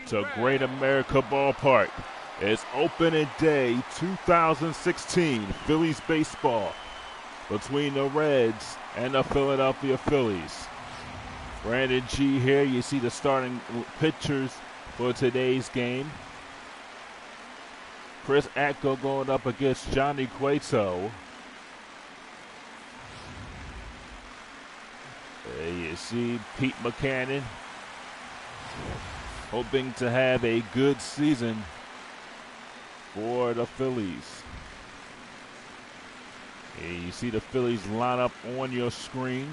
to Great America Ballpark. It's opening day 2016 Phillies Baseball between the Reds and the Philadelphia Phillies. Brandon G here. You see the starting pitchers for today's game. Chris Atko going up against Johnny Cueto. There you see Pete Buchanan hoping to have a good season for the Phillies. Here you see the Phillies lineup on your screen.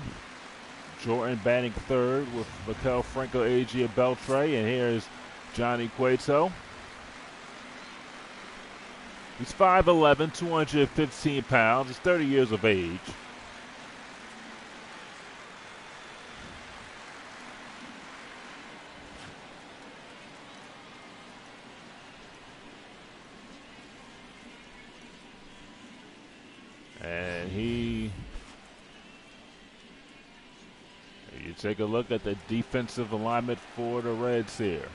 Jordan batting third with Maikel Franco, A.J. Beltre, and here's Johnny Cueto. He's 5'11", 215 pounds. He's 30 years of age. And you take a look at the defensive alignment for the Reds here.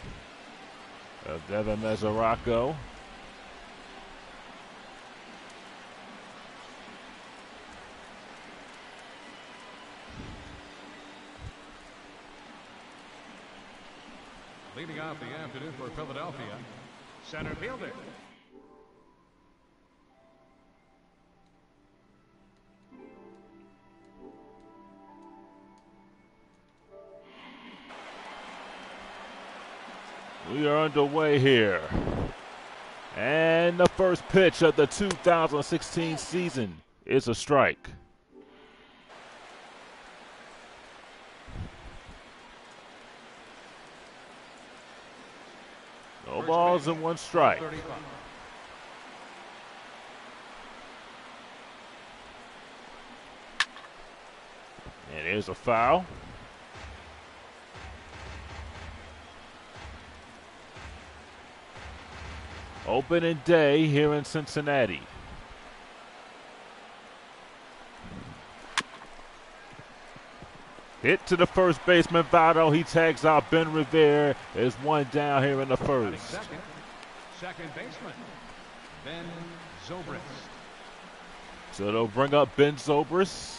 Devin Mesoraco. Leading off the afternoon for Philadelphia, center fielder. We are underway here. And the first pitch of the 2016 season is a strike. No balls and one strike. And here's a foul. Opening day here in Cincinnati. Hit to the first baseman, Votto. He tags out Ben Revere. There's one down here in the first. Second baseman, Ben Zobrist. So they'll bring up Ben Zobrist.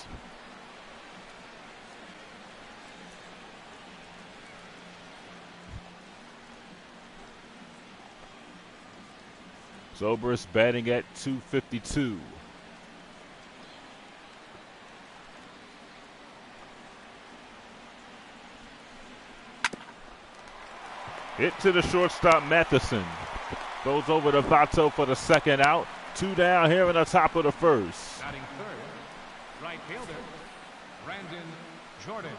Zobrist batting at .252. Hit to the shortstop, Matheson. Goes over to Votto for the second out. Two down here in the top of the first. Batting third, right fielder, Brandon Jordan.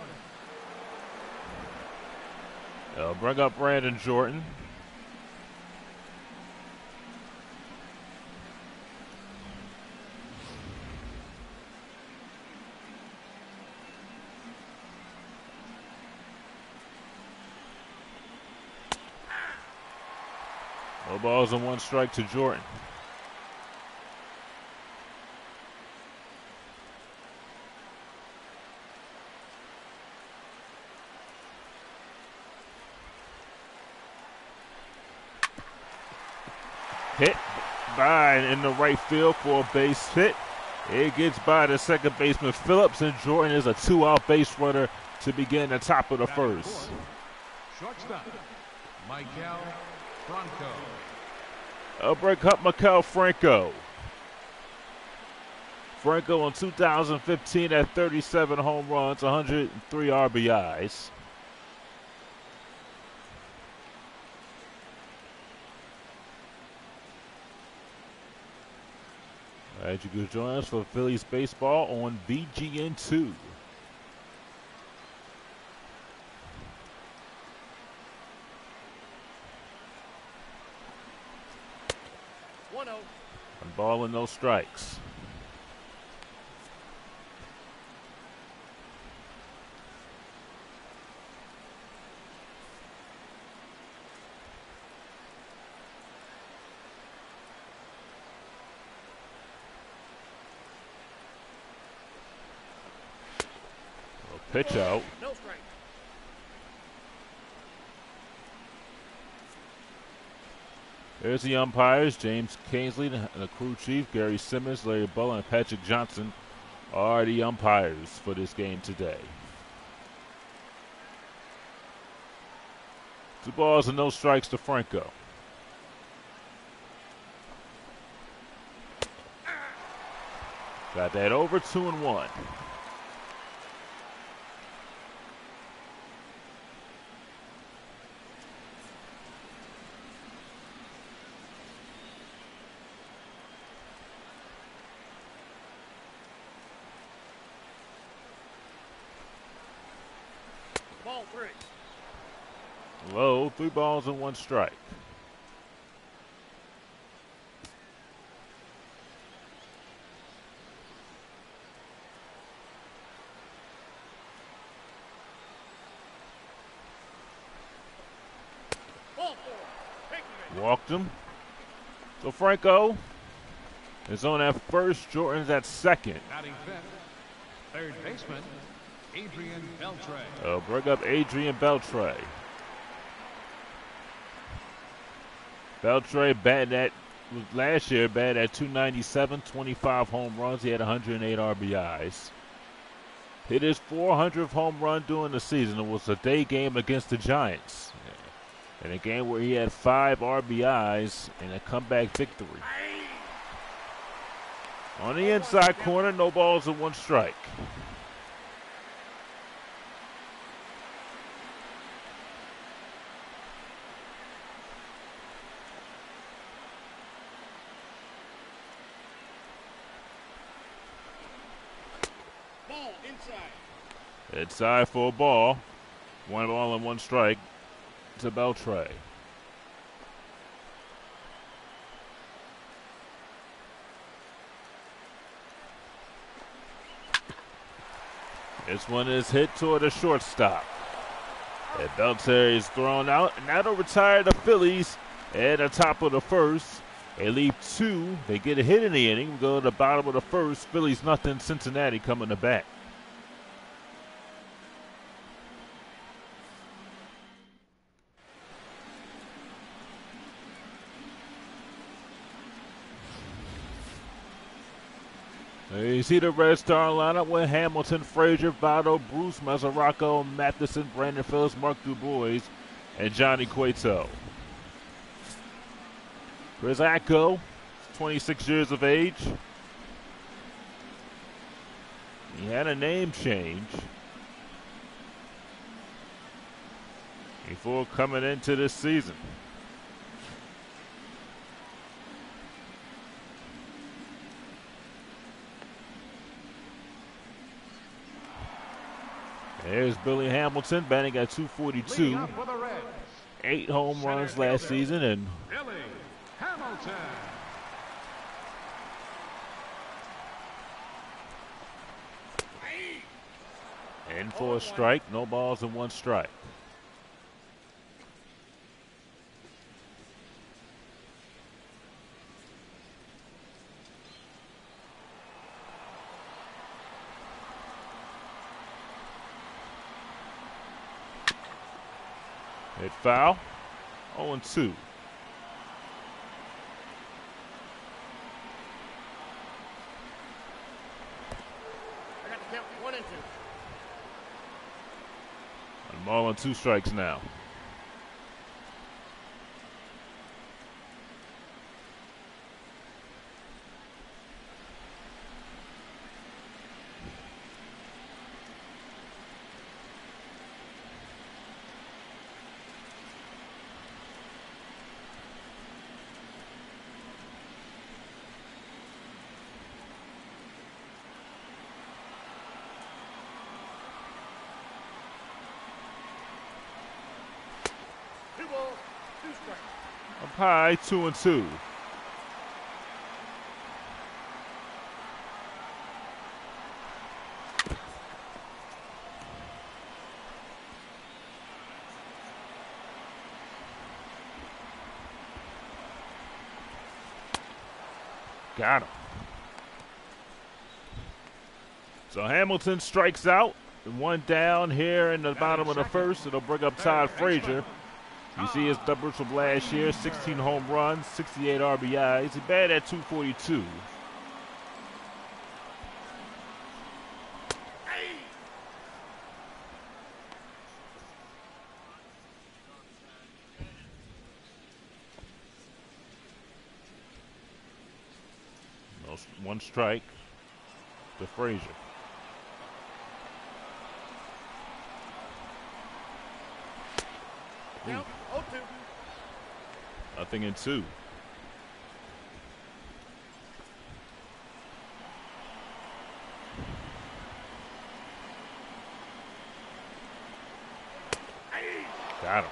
They'll bring up Brandon Jordan. No balls and one strike to Jordan. Hit by in the right field for a base hit. It gets by the second baseman Phillips, and Jordan is a two-out base runner to begin the top of the first. Shortstop, Maikel Franco. A break up Maikel Franco. Franco in 2015 had 37 home runs, 103 RBIs. All right, you can join us for Phillies Baseball on BGN2. One ball and no strikes. Pitch out. No strike. There's the umpires. James Kingsley, the crew chief, Gary Simmons, Larry Butler, and Patrick Johnson are the umpires for this game today. 2 balls and no strikes to Franco. Got that over, 2-1. Ball 3. Low, 3 balls and 1 strike. Ball 4. Walked him. So Franco is on at first. Jordan's at second. Batting fifth. Third baseman, Adrian Beltre. They'll bring up Adrian Beltre. Beltre batted at last year, batted at 297, 25 home runs. He had 108 RBIs. Hit his 400th home run during the season. It was a day game against the Giants. In a game where he had 5 RBIs and a comeback victory. On the inside corner, no balls and 1 strike. Ball inside. Inside for a ball. 1 ball and 1 strike to Beltre. This one is hit toward the shortstop. And Beltre is thrown out, and that'll retire the Phillies at the top of the first. They leave 2. They get a hit in the inning. We go to the bottom of the first. Phillies nothing. Cincinnati coming to bat. You see the Red Star lineup with Hamilton, Frazier, Votto, Bruce, Mazzaraco, Matheson, Brandon Phillips, Mark DuBois, and Johnny Cueto. Chris Atco, 26 years of age. He had a name change before coming into this season. There's Billy Hamilton batting at 242. 8 home runs last season. And Billy Hamilton. in for a strike. No balls and 1 strike. Hit foul. 0-2. I got the count 1 and 2. And ball and 2 strikes now. Up high, 2-2. Got him. So Hamilton strikes out. 1 down here in the bottom of the first. It'll bring up Todd Frazier. You see his numbers from last year, 16 home runs, 68 RBIs. He's batted at 242. One strike to Frazier. Count 0-2. Nothing in two. Got him.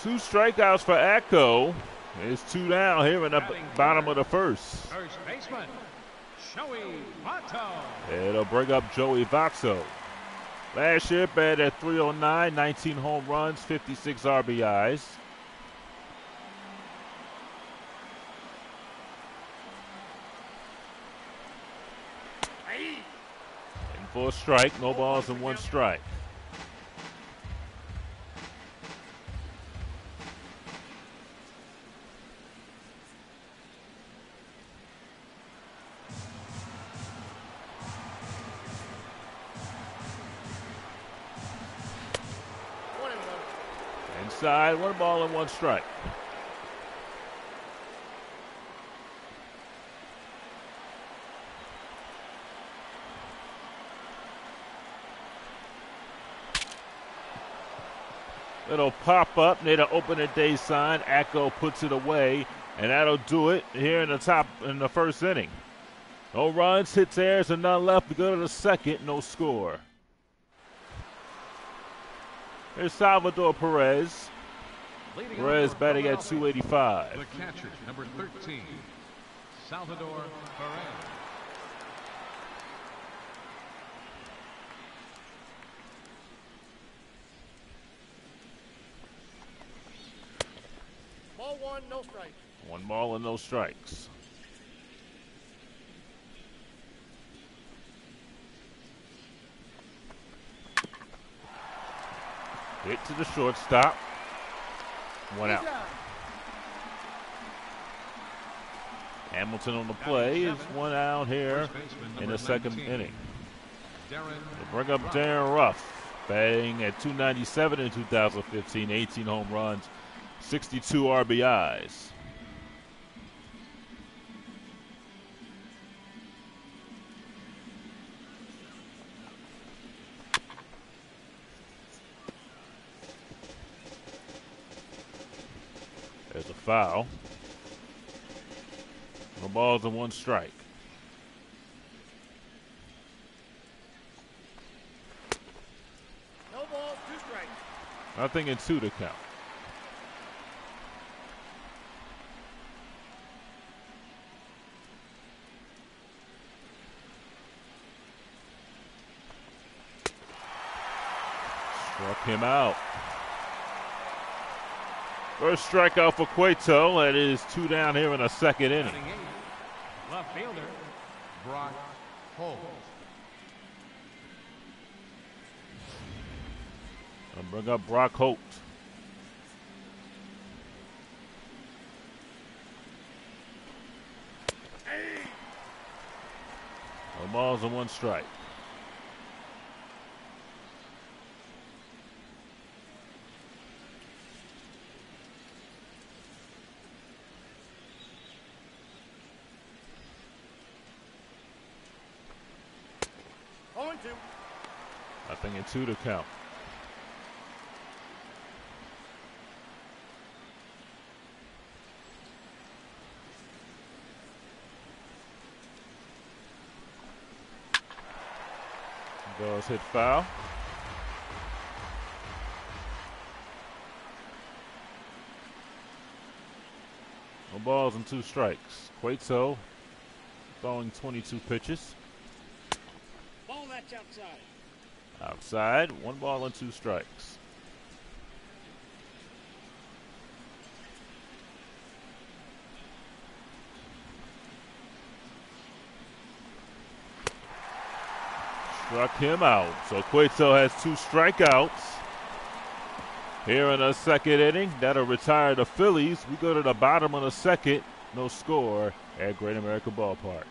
2 strikeouts for Atco. It's 2 down here in the bottom of the first. First baseman, Joey Votto. It'll bring up Joey Votto. Last year, batted at 309, 19 home runs, 56 RBIs. And for a strike, no balls and 1 strike. Inside, 1 ball and 1 strike. It'll pop up near the opening day sign. Atco puts it away, and that'll do it here in the first inning. No runs, hits, errors, and none left to go to the second. No score. Here's Salvador Perez. Perez batting at 285. The catcher, number 13, Salvador Perez. Ball 1, no strike. 1 ball and no strikes. Hit to the shortstop. 1 out. Hamilton on the play is 1 out here in the second inning. They bring up Darren Ruff, batting at 297 in 2015, 18 home runs, 62 RBIs. There's a foul. No balls and 1 strike. No balls, 2 strikes. Nothing in 2 to count. Struck him out. First strikeout for Cueto. That is 2 down here in the second inning. Left fielder, Brock Holt. I'll bring up Brock Holt. No balls and 1 strike. Nothing in 2 to count. Goes hit foul. No balls and 2 strikes. Cueto throwing 22 pitches. Ball that's outside. Outside, 1 ball and 2 strikes. Struck him out. So Cueto has 2 strikeouts. Here in the second inning, that'll retire the Phillies. We go to the bottom of the second. No score at Great America Ballpark.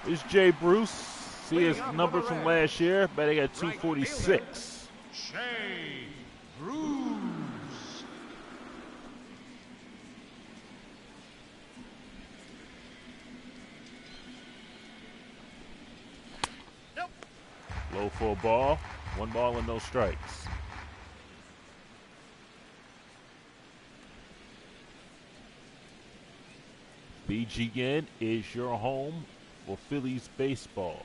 It's Jay Bruce. See his number from last year, batting at 246. Jay Bruce. Nope. Low for a ball. 1 ball and no strikes. BGN is your home for Phillies baseball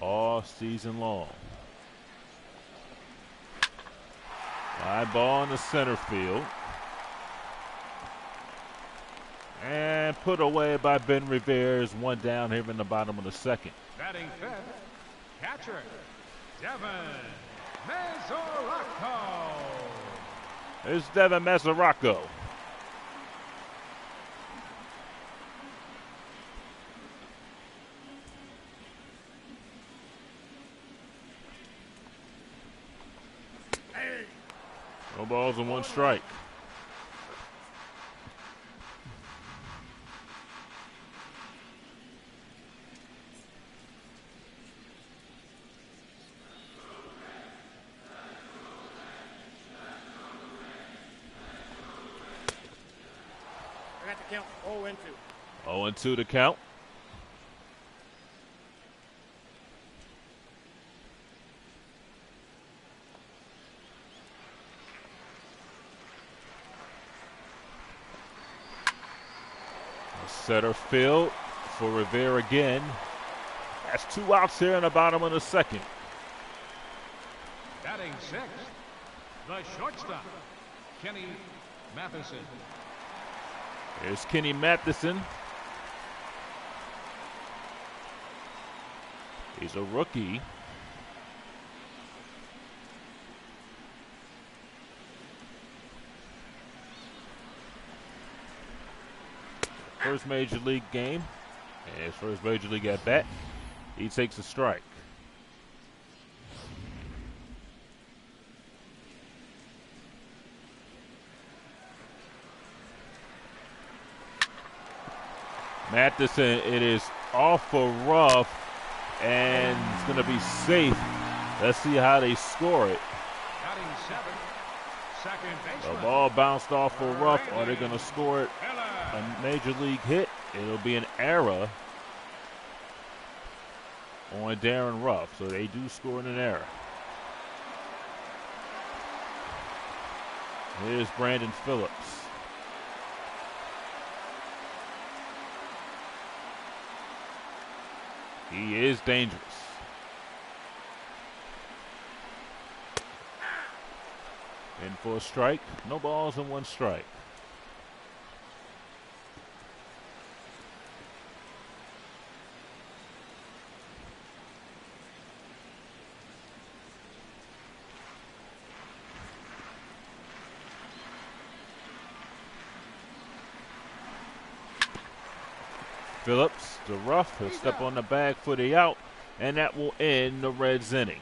all season long. Fly ball in the center field. And put away by Ben Rivera's. 1 down here in the bottom of the second. Batting fifth, catcher, Devin Mesoraco. There's Devin Mesoraco. No balls and 1 strike. I got the count 0-2. 0-2 to count. Center field for Rivera again. That's 2 outs here in the bottom of the second. Batting sixth, the shortstop, Kenny Matheson. There's Kenny Matheson. He's a rookie. First major league game, and his first major league at bat. He takes a strike. Matheson, it is awful rough, and it's going to be safe. Let's see how they score it. Batting seventh, second The baseman. ball bounced off for rough. Are they going to score it? A major league hit. It'll be an error on Darren Ruff. So they do score in an error. Here's Brandon Phillips. He is dangerous. In for a strike. No balls and 1 strike. Phillips, the rough, he'll step on the bag for the out, and that will end the Reds inning.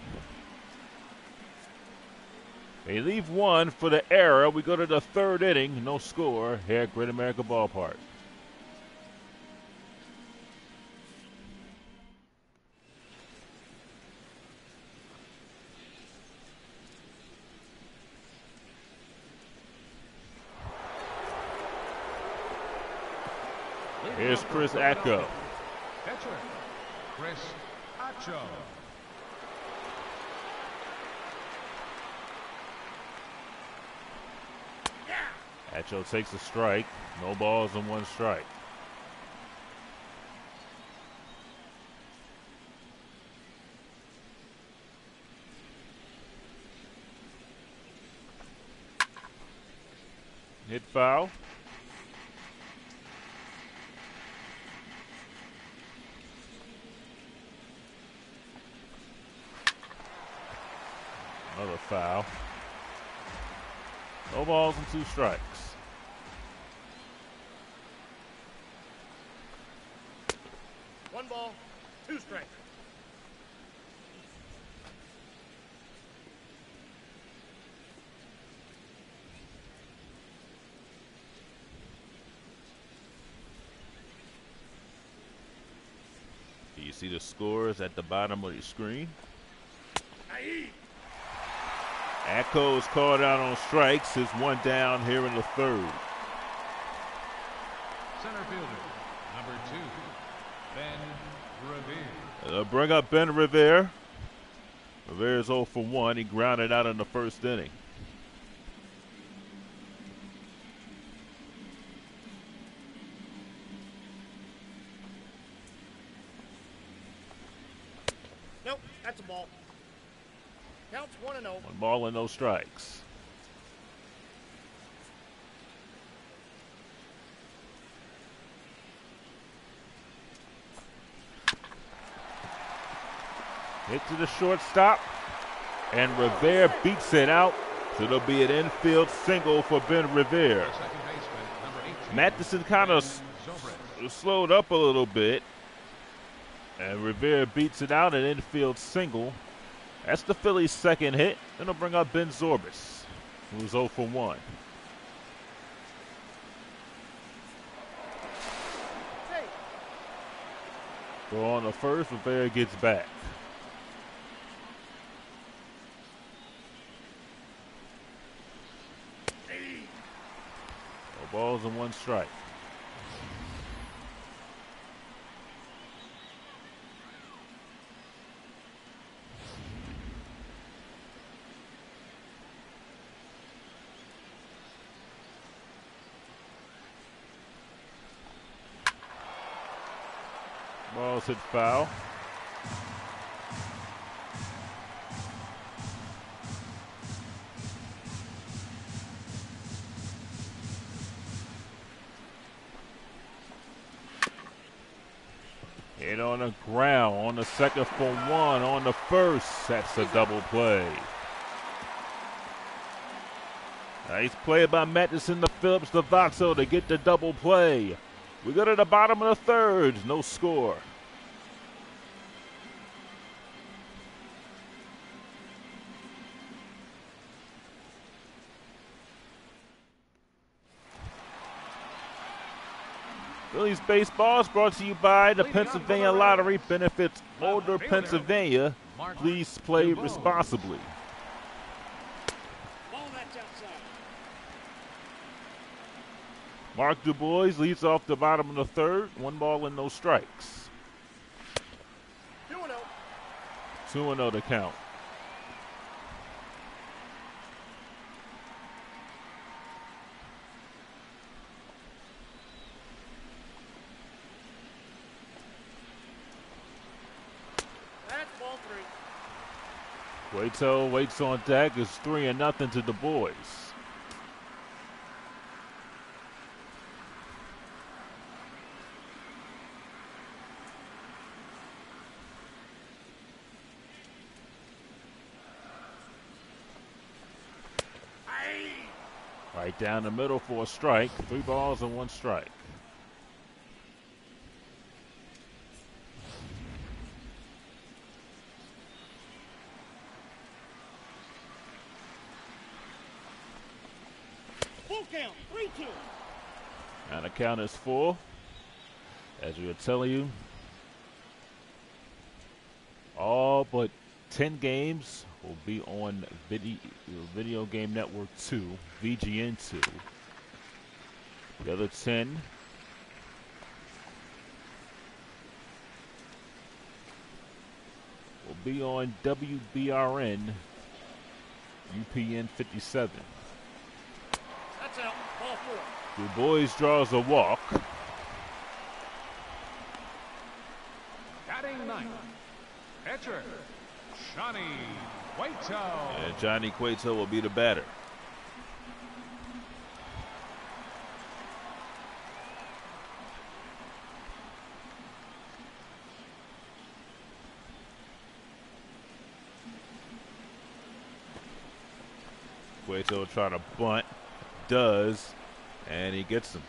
They leave 1 for the error. We go to the 3rd inning, no score here at Great America Ballpark. Here's Chris Acko. Pitcher, Chris Acho. Acho takes a strike. No balls and 1 strike. Hit foul. Another foul. No balls and 2 strikes. 1 ball, 2 strikes. You see the scores at the bottom of your screen. Atco is called out on strikes. There's 1 down here in the 3rd. Center fielder, number 2, Ben Revere. They'll bring up Ben Revere. Revere's 0 for 1. He grounded out in the 1st inning. Nope, that's a ball. Counts 1-0. 1 ball and no strikes. Hit to the shortstop, and Revere beats it out. So it'll be an infield single for Ben Revere. Matheson kind of slowed up a little bit, and Revere beats it out, an infield single. That's the Phillies' 2nd hit. Then they'll bring up Ben Zorbas, who's 0 for 1. Throw on the 1st, Revere gets back. No balls and 1 strike. Balls hit foul. Hit on the ground on the 2nd for 1 on the 1st. That's a double play. Nice play by Matheson to Phillips to Vaxo to get the double play. We go to the bottom of the 3rd. No score. Phillies Baseball is brought to you by the Pennsylvania Lottery. Benefits older Pennsylvania. Please play responsibly. Mark DuBois leads off the bottom of the 3rd. 1 ball and no strikes. 2-0. 2-0 to count. That's ball 3. Cueto waits on deck. It's 3-0 to DuBois. Right down the middle for a strike. 3 balls and 1 strike. Full count, 3-2. And the count is full. As we were telling you, all but 10 games will be on Video Game Network 2, VGN 2. The other 10 will be on WBRN, UPN 57. That's out, ball 4. Du Bois draws a walk. Batting 9th, catcher, Johnny Cueto. And Johnny Cueto will be the batter. Cueto trying to bunt, does, and he gets him.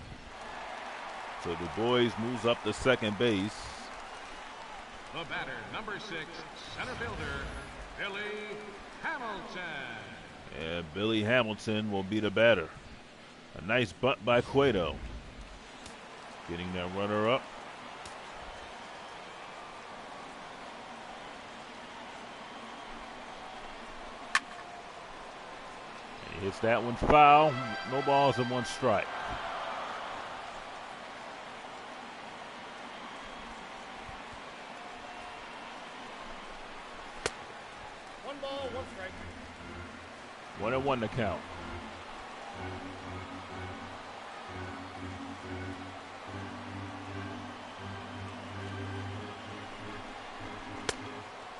So Du Bois moves up to 2nd base. The batter, number 6, center fielder, Billy Hamilton. And Billy Hamilton will be the batter. A nice bunt by Cueto. Getting that runner up. And he hits that one foul. No balls and 1 strike. One ball, 1 strike. 1-1 to count.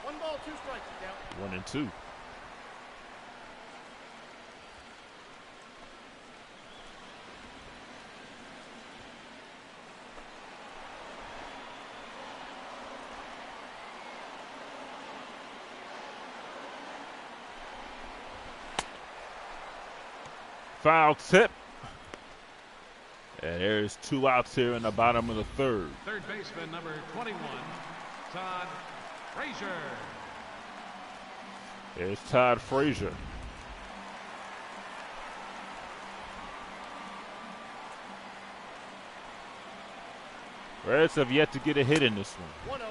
One ball, 2 strikes to count. 1-2. Foul tip. And there's 2 outs here in the bottom of the 3rd. Third baseman, number 21, Todd Frazier. There's Todd Frazier. Reds have yet to get a hit in this one. 1-0.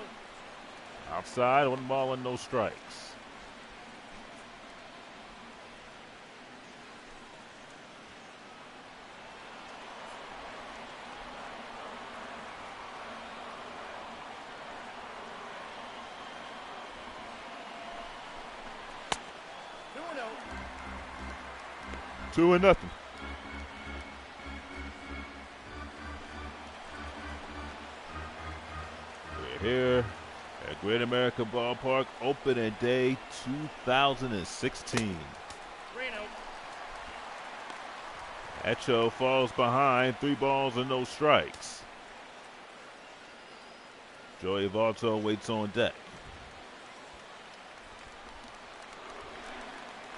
Outside, 1 ball and no strikes. Two and nothing. We're here at Great America Ballpark, opening day 2016. Echo falls behind, 3 balls and no strikes. Joey Votto waits on deck.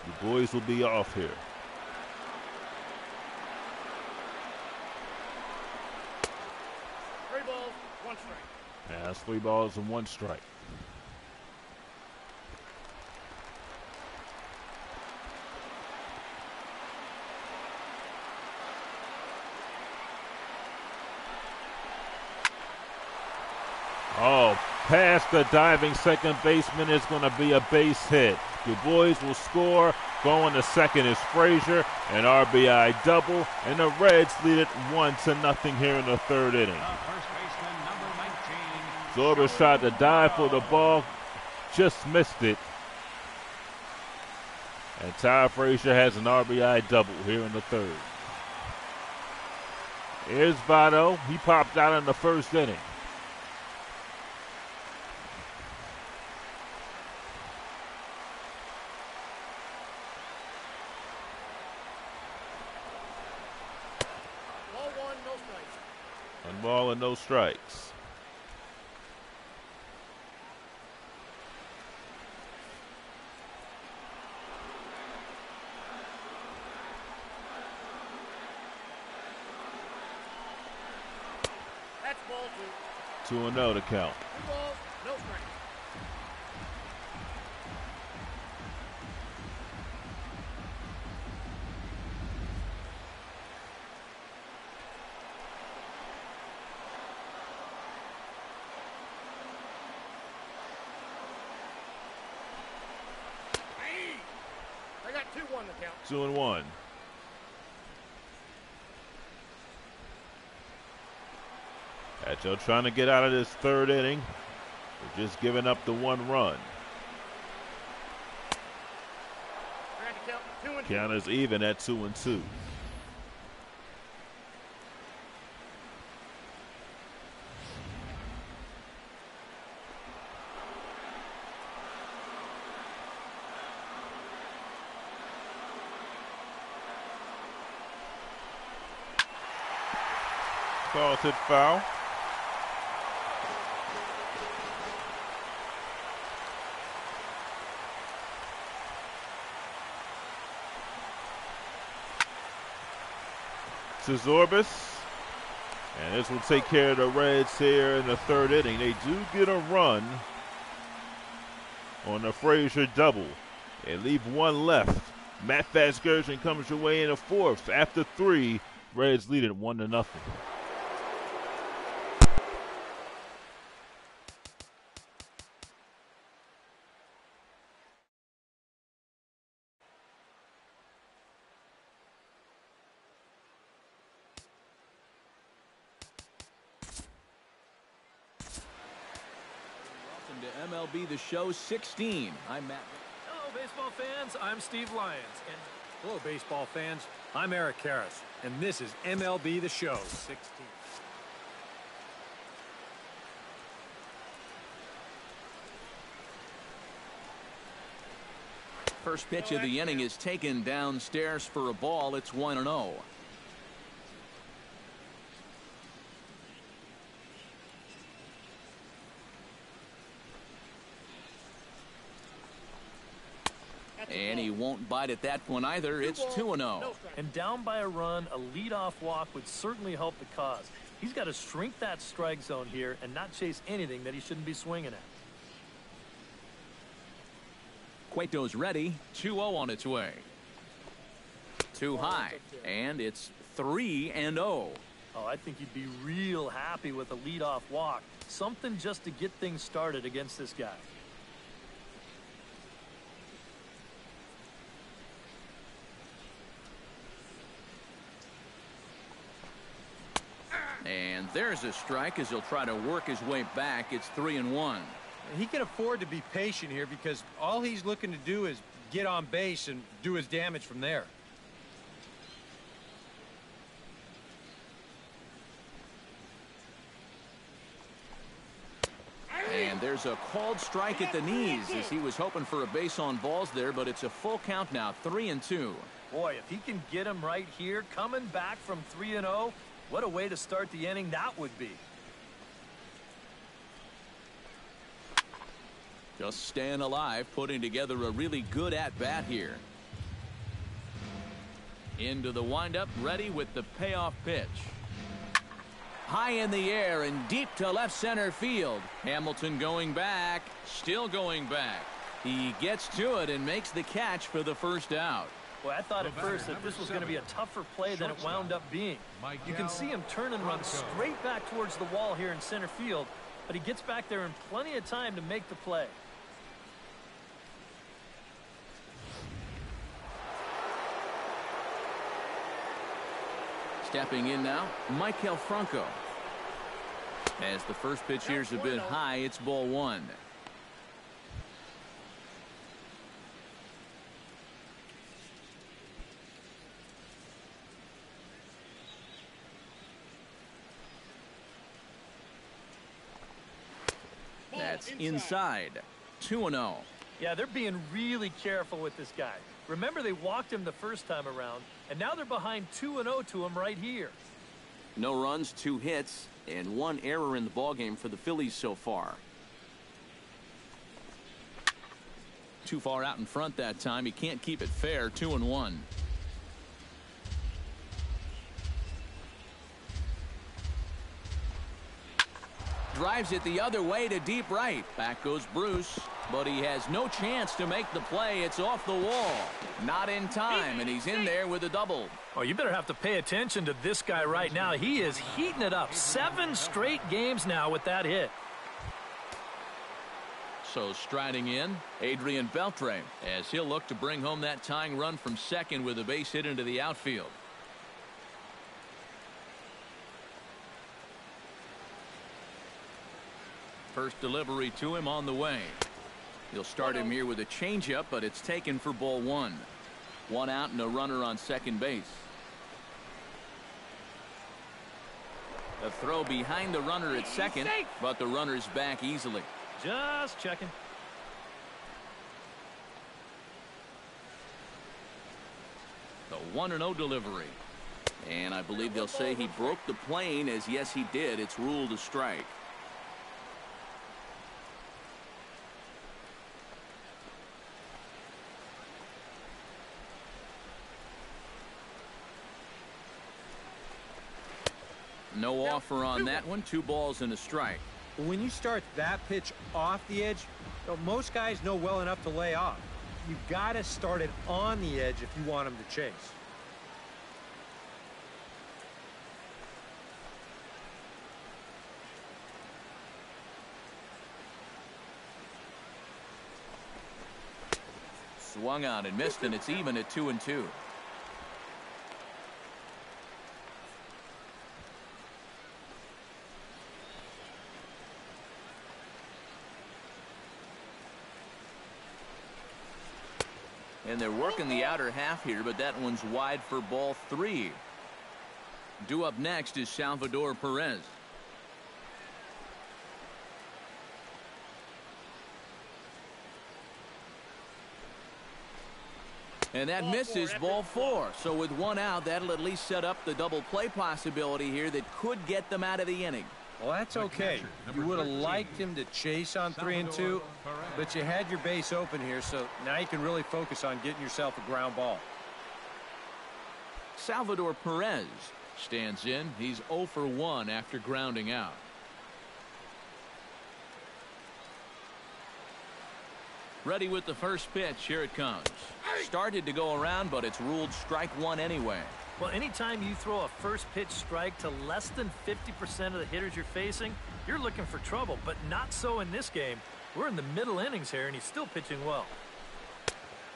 The boys will be off here. Yeah, that's 3 balls and 1 strike. Oh, past the diving second baseman is going to be a base hit. The boys will score. Going to second is Frazier, an RBI double, and the Reds lead it 1-0 here in the 3rd inning. Zorbis tried to dive for the ball, just missed it. And Ty Frazier has an RBI double here in the 3rd. Here's Votto. He popped out in the 1st inning. Ball 1, no strikes. 1 ball and no strikes. That's ball 2. 2-0 to count. 2 balls, no strikes. I got 2-1 to count. 2-1. Joe trying to get out of this 3rd inning. They're just giving up the 1 run. Count is even at 2-2. Ball hit foul. To Zorbis, and this will take care of the Reds here in the 3rd inning. They do get a run on the Frazier double. They leave one left. Matt Vasgersian comes your way in the fourth. After 3, Reds lead it 1-0. Welcome to MLB The Show 16. I'm Matt. Hello, baseball fans. I'm Steve Lyons. And hello, baseball fans. I'm Eric Harris. And this is MLB The Show 16. First pitch of the inning is taken downstairs for a ball. It's 1-0. And he won't bite at that one either. It's 2-0. And down by a run, a leadoff walk would certainly help the cause. He's got to shrink that strike zone here and not chase anything that he shouldn't be swinging at. Cueto's ready. 2-0 on its way. Too high. And it's 3-0. Oh, I think he'd be real happy with a leadoff walk. Something just to get things started against this guy. And there's a strike as he'll try to work his way back. It's 3-1. He can afford to be patient here because all he's looking to do is get on base and do his damage from there. And there's a called strike at the knees as he was hoping for a base on balls there, but it's a full count now, 3-2. Boy, if he can get him right here, coming back from 3-0, what a way to start the inning that would be. Just staying alive, putting together a really good at-bat here. Into the windup, ready with the payoff pitch. High in the air and deep to left center field. Hamilton going back, still going back. He gets to it and makes the catch for the first out. Boy, I thought at first that this was going to be a tougher play than it wound up being. You can see him turn and run straight back towards the wall here in center field, but he gets back there in plenty of time to make the play. Stepping in now, Maikel Franco. As the first pitch here's a bit high, it's ball 1. That's inside. 2-0. Yeah, they're being really careful with this guy. Remember, they walked him the first time around, and now they're behind 2-0 to him right here. No runs, 2 hits, and 1 error in the ballgame for the Phillies so far. Too far out in front that time. He can't keep it fair. 2-1. Drives it the other way to deep right. Back goes Bruce, but he has no chance to make the play. It's off the wall. Not in time, and he's in there with a double. Oh, you better have to pay attention to this guy right now. He is heating it up. 7 straight games now with that hit. So striding in, Adrian Beltre, as he'll look to bring home that tying run from second with a base hit into the outfield. First delivery to him on the way. He'll start him here with a changeup, but it's taken for ball 1. 1 out and a runner on second base. A throw behind the runner at second, but the runner's back easily. Just checking. The 1-0 delivery. And I believe they'll say he broke the plane, as yes he did. It's ruled a strike. No offer on that one. 2 balls and a strike. But when you start that pitch off the edge, most guys know well enough to lay off. You've got to start it on the edge if you want him to chase. Swung on and missed, and it's even at 2-2. And they're working the outer half here, but that one's wide for ball 3. Due up next is Salvador Perez. And that misses, ball 4. So with one out, that'll at least set up the double play possibility here that could get them out of the inning. Well, that's okay. You would have liked him to chase on 3 and 2, but you had your base open here, so now you can really focus on getting yourself a ground ball. Salvador Perez stands in. He's 0 for 1 after grounding out. Ready with the first pitch. Here it comes. Started to go around, but it's ruled strike 1 anyway. Well, anytime you throw a first pitch strike to less than 50% of the hitters you're facing, you're looking for trouble, but not so in this game. We're in the middle innings here, and he's still pitching well.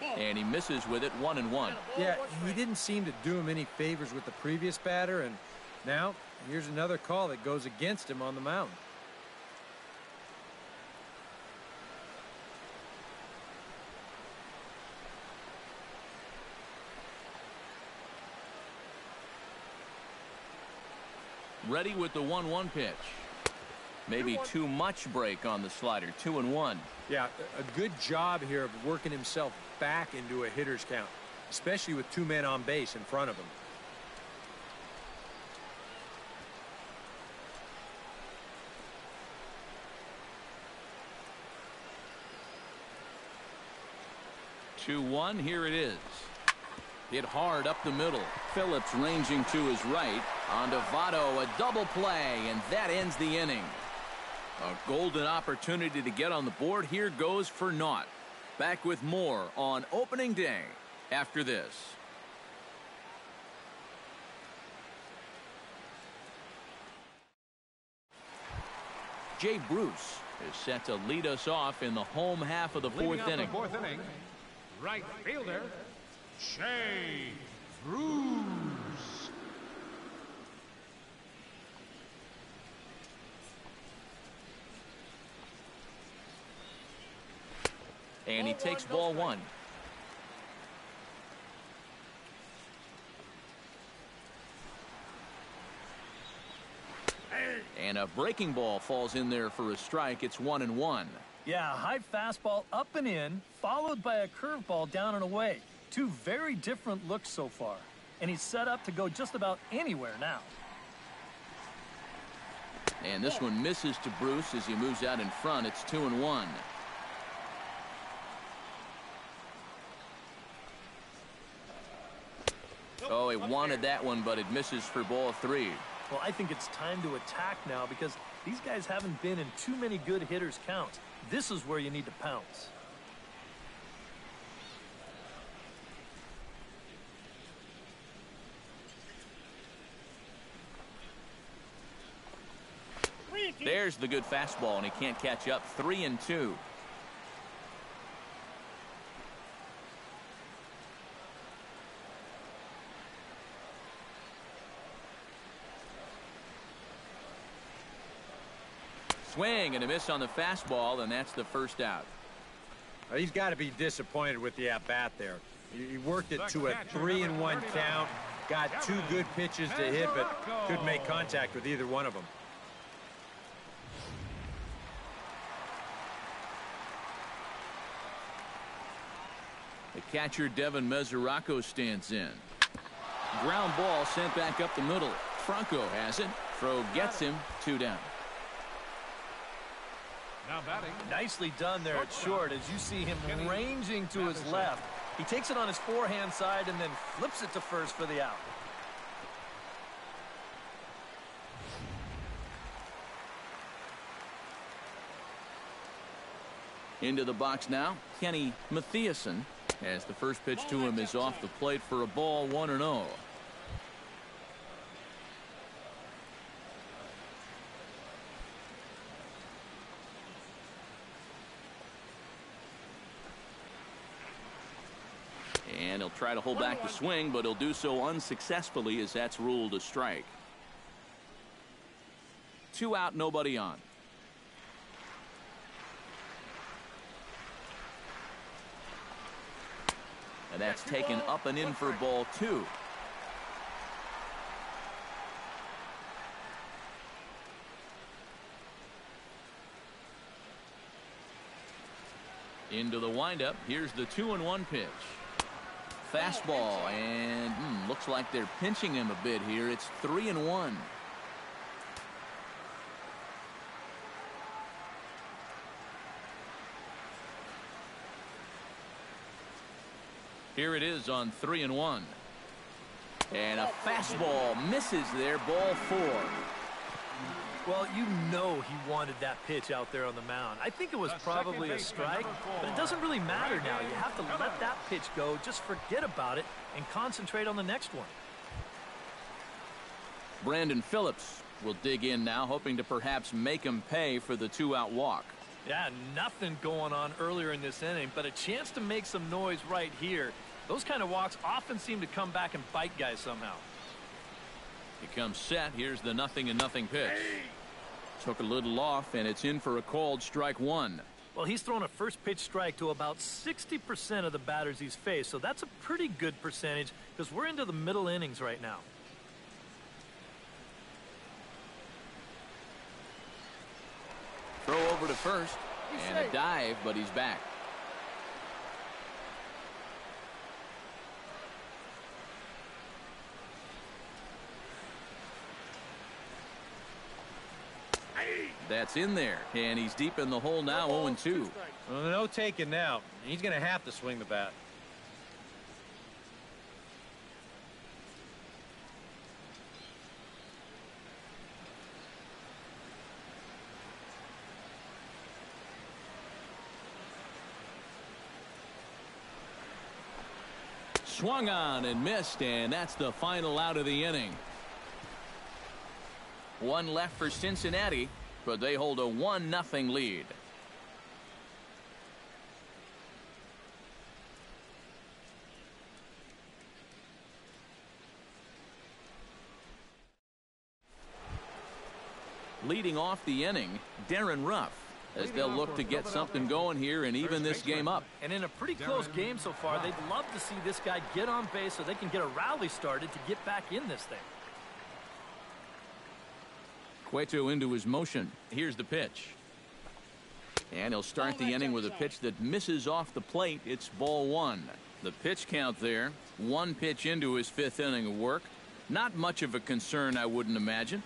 And he misses with it, 1-1. Yeah, he didn't seem to do him any favors with the previous batter, and now here's another call that goes against him on the mound. Ready with the 1-1 pitch. Maybe too much break on the slider. 2-1. Yeah, a good job here of working himself back into a hitter's count, especially with 2 men on base in front of him. Here it is. Hit hard up the middle. Phillips ranging to his right. On to Votto, a double play, and that ends the inning. A golden opportunity to get on the board here goes for naught. Back with more on opening day after this. Jay Bruce is set to lead us off in the home half of the fourth inning. Right fielder, Jay Bruce. And he takes ball 1. And a breaking ball falls in there for a strike. It's 1-1. Yeah, a high fastball up and in, followed by a curveball down and away. 2 very different looks so far. And he's set up to go just about anywhere now. And this one misses to Bruce as he moves out in front. It's 2-1. Oh, he wanted that one, but it misses for ball 3. Well, I think it's time to attack now because these guys haven't been in too many good hitters' counts. This is where you need to pounce. There's the good fastball, and he can't catch up. 3-2. Swing and a miss on the fastball, and that's the first out. He's got to be disappointed with the at-bat there. He worked it to a 3-1 count, got 2 good pitches to hit, but couldn't make contact with either one of them. The catcher, Devin Mesoraco, stands in. Ground ball sent back up the middle. Franco has it. Throw gets him. 2 down. Now batting. Nicely done there at short as you see him ranging to his left. He takes it on his forehand side and then flips it to first for the out. Into the box now, Kenny Matthiasen, as the first pitch to him is off the plate for a ball, 1-0. And he'll try to hold back the swing, but he'll do so unsuccessfully as that's ruled a strike. 2 out, nobody on. And that's taken up and in for ball 2. Into the windup. Here's the 2-1 pitch. Fastball, and looks like they're pinching him a bit here. It's 3-1. Here it is on 3-1. And a fastball misses there, ball 4. Well, you know he wanted that pitch out there on the mound. I think it was probably a strike, but it doesn't really matter now. You have to let that pitch go, just forget about it, and concentrate on the next one. Brandon Phillips will dig in now, hoping to perhaps make him pay for the 2-out walk. Yeah, nothing going on earlier in this inning, but a chance to make some noise right here. Those kind of walks often seem to come back and bite guys somehow. He comes set. Here's the 0-0 pitch. Took a little off, and it's in for a called strike 1. Well, he's thrown a first pitch strike to about 60% of the batters he's faced, so that's a pretty good percentage because we're into the middle innings right now. Throw over to first, and a dive, but he's back. That's in there, and he's deep in the hole now, 0-2. Well, no taking now. He's going to have to swing the bat. Swung on and missed, and that's the final out of the inning. 1 left for Cincinnati, but they hold a 1-0 lead. Leading off the inning, Darren Ruff, as they'll look to get something going here and even this game up. And in a pretty close game so far, they'd love to see this guy get on base so they can get a rally started to get back in this thing. Cueto into his motion. Here's the pitch. And he'll start the inning with a pitch that misses off the plate. It's ball 1. The pitch count there. 1 pitch into his 5th inning of work. Not much of a concern, I wouldn't imagine.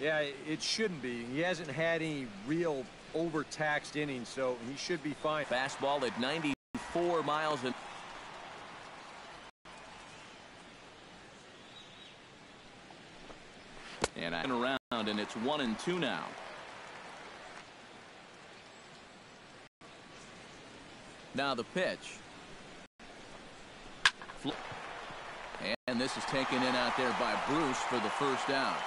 Yeah, it shouldn't be. He hasn't had any real overtaxed innings, so he should be fine. Fastball at 94 miles an hour. And around, and it's 1-2 now. Now the pitch. And this is taken in out there by Bruce for the first out.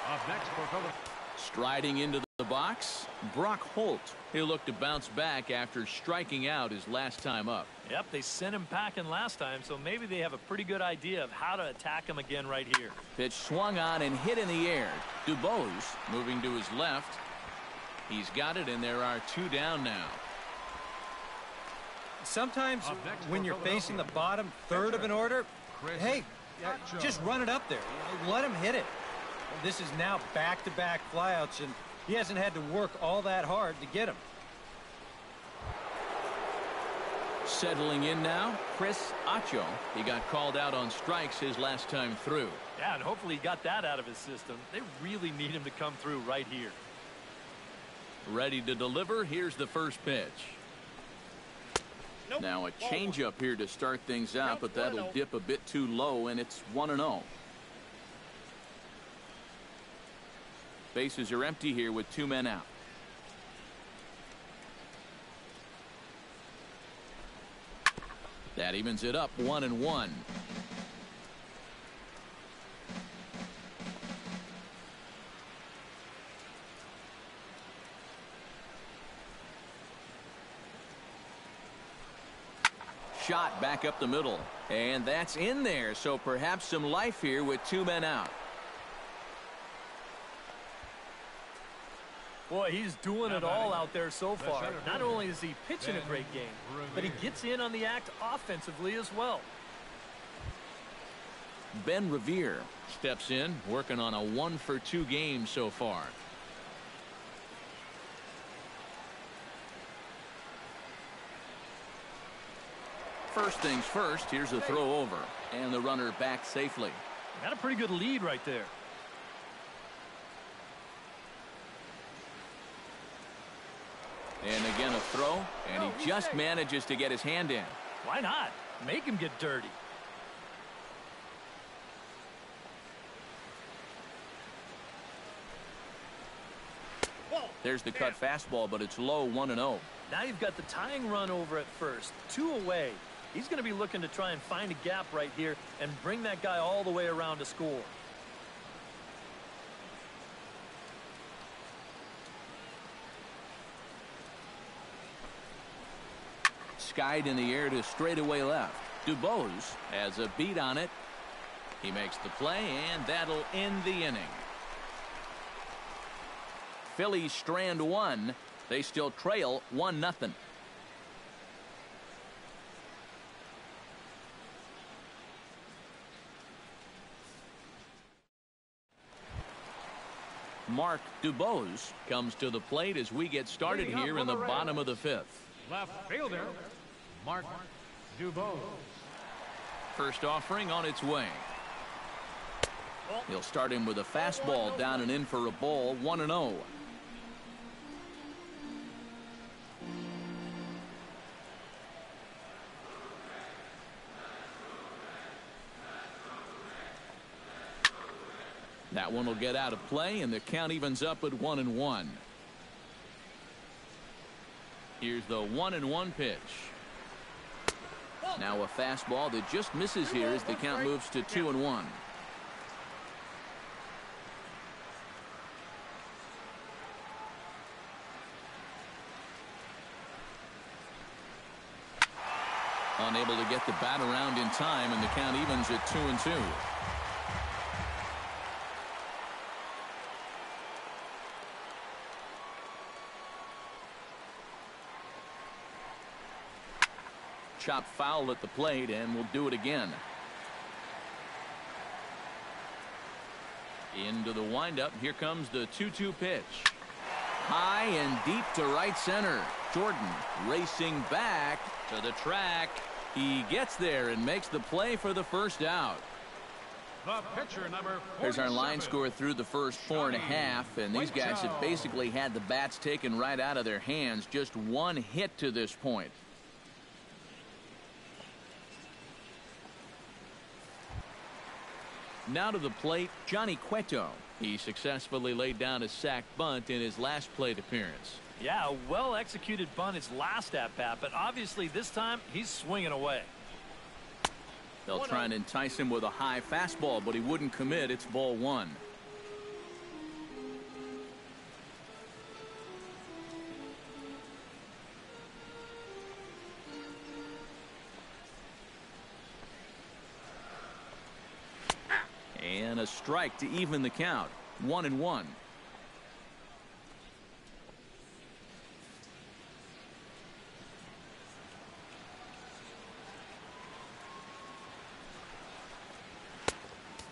Up next for Philadelphia. Striding into the box, Brock Holt. He'll look to bounce back after striking out his last time up. Yep, they sent him packing last time, so maybe they have a pretty good idea of how to attack him again right here. Pitch swung on and hit in the air. DuBose moving to his left. He's got it, and there are 2 down now. Sometimes when you're facing the bottom third of an order, hey, just run it up there. Let him hit it. This is now back-to-back flyouts, and he hasn't had to work all that hard to get him. Settling in now, Chris Acho. He got called out on strikes his last time through. Yeah, and hopefully he got that out of his system. They really need him to come through right here. Ready to deliver. Here's the first pitch. Nope. Now a changeup here to start things out, but that'll dip a bit too low, and it's 1-0. Bases are empty here with 2 men out. That evens it up 1-1. Shot back up the middle, and that's in there, so perhaps some life here with 2 men out. Boy, he's doing it all out there so far. Not only is he pitching a great game, but he gets in on the act offensively as well. Ben Revere steps in, working on a 1-for-2 game so far. First things first, here's a throw over, and the runner back safely. Got a pretty good lead right there. And again a throw, and he just manages to get his hand in. Why not? Make him get dirty. There's the cut fastball, but it's low, 1-0. Now you've got the tying run over at first, 2 away. He's going to be looking to try and find a gap right here and bring that guy all the way around to score. Skied in the air to straightaway left. DuBose has a beat on it. He makes the play, and that'll end the inning. Phillies strand 1. They still trail 1-0. Mark DuBose comes to the plate as we get started here in the bottom of the 5th. Left fielder, Mark DuBose. First offering on its way. He'll start him with a fastball down and in for a ball, 1-0. That one will get out of play, and the count evens up at 1-1. Here's the 1-1 pitch. Now a fastball that just misses here as the count moves to 2-1. Unable to get the bat around in time, and the count evens at 2-2. Chop foul at the plate, and we'll do it again. Into the windup. Here comes the 2-2 pitch. High and deep to right center. Jordan racing back to the track. He gets there and makes the play for the first out. The pitcher, number 47. There's our line score through the first 4.5, and these guys have basically had the bats taken right out of their hands. Just one hit to this point. Now to the plate, Johnny Cueto. He successfully laid down a sac bunt in his last plate appearance. Yeah, a well-executed bunt his last at-bat, but obviously this time he's swinging away. They'll try and entice him with a high fastball, but he wouldn't commit. It's ball 1. And a strike to even the count. 1-1.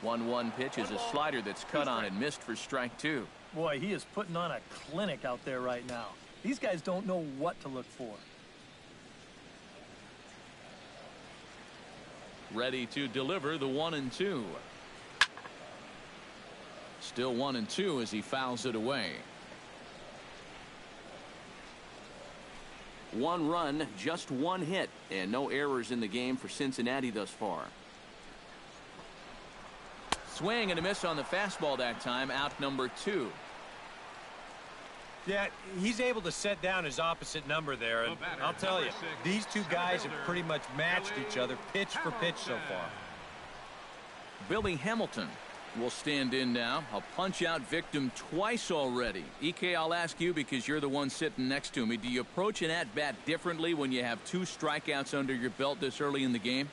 One pitch is a slider that's cut on and missed for strike 2. Boy, he is putting on a clinic out there right now. These guys don't know what to look for. Ready to deliver the 1-2. Still 1-2 as he fouls it away. 1 run, just 1 hit, and no errors in the game for Cincinnati thus far. Swing and a miss on the fastball that time, out number 2. Yeah, he's able to set down his opposite number there, and I'll tell you, these two guys have pretty much matched each other pitch for pitch so far. Billy Hamilton will stand in now. A punch-out victim twice already. EK, I'll ask you because you're the one sitting next to me. Do you approach an at-bat differently when you have 2 strikeouts under your belt this early in the game?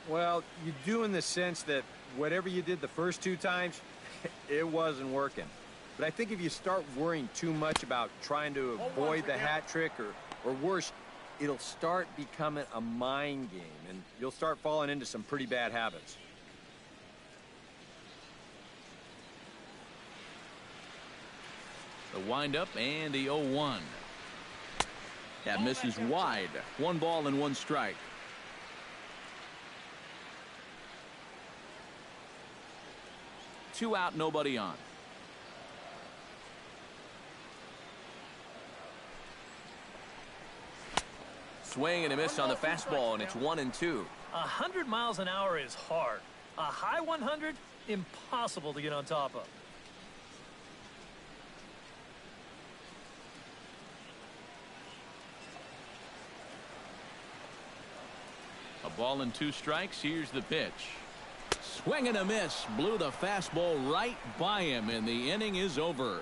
Well, you do in the sense that whatever you did the first 2 times, it wasn't working. But I think if you start worrying too much about trying to avoid the hat trick or worse, it'll start becoming a mind game, and you'll start falling into some pretty bad habits. The windup and the 0-1. That misses wide. 1 ball and 1 strike. Two out, nobody on. Swing and a miss on the fastball, and it's 1-2. 100 miles an hour is hard. A high 100, impossible to get on top of. A ball and 2 strikes. Here's the pitch. Swing and a miss. Blew the fastball right by him, and the inning is over.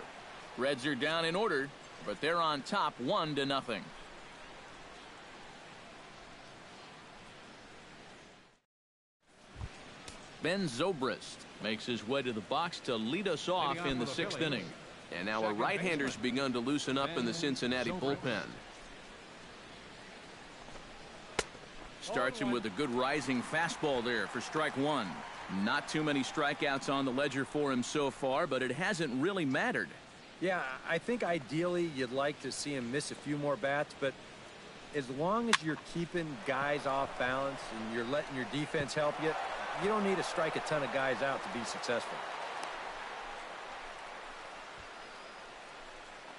Reds are down in order, but they're on top 1-0. Ben Zobrist makes his way to the box to lead us off in the 6th inning. And now a right-hander's begun to loosen up in the Cincinnati bullpen. Starts him with a good rising fastball there for strike 1. Not too many strikeouts on the ledger for him so far, but it hasn't really mattered. Yeah, I think ideally you'd like to see him miss a few more bats, but as long as you're keeping guys off balance and you're letting your defense help you, you don't need to strike a ton of guys out to be successful.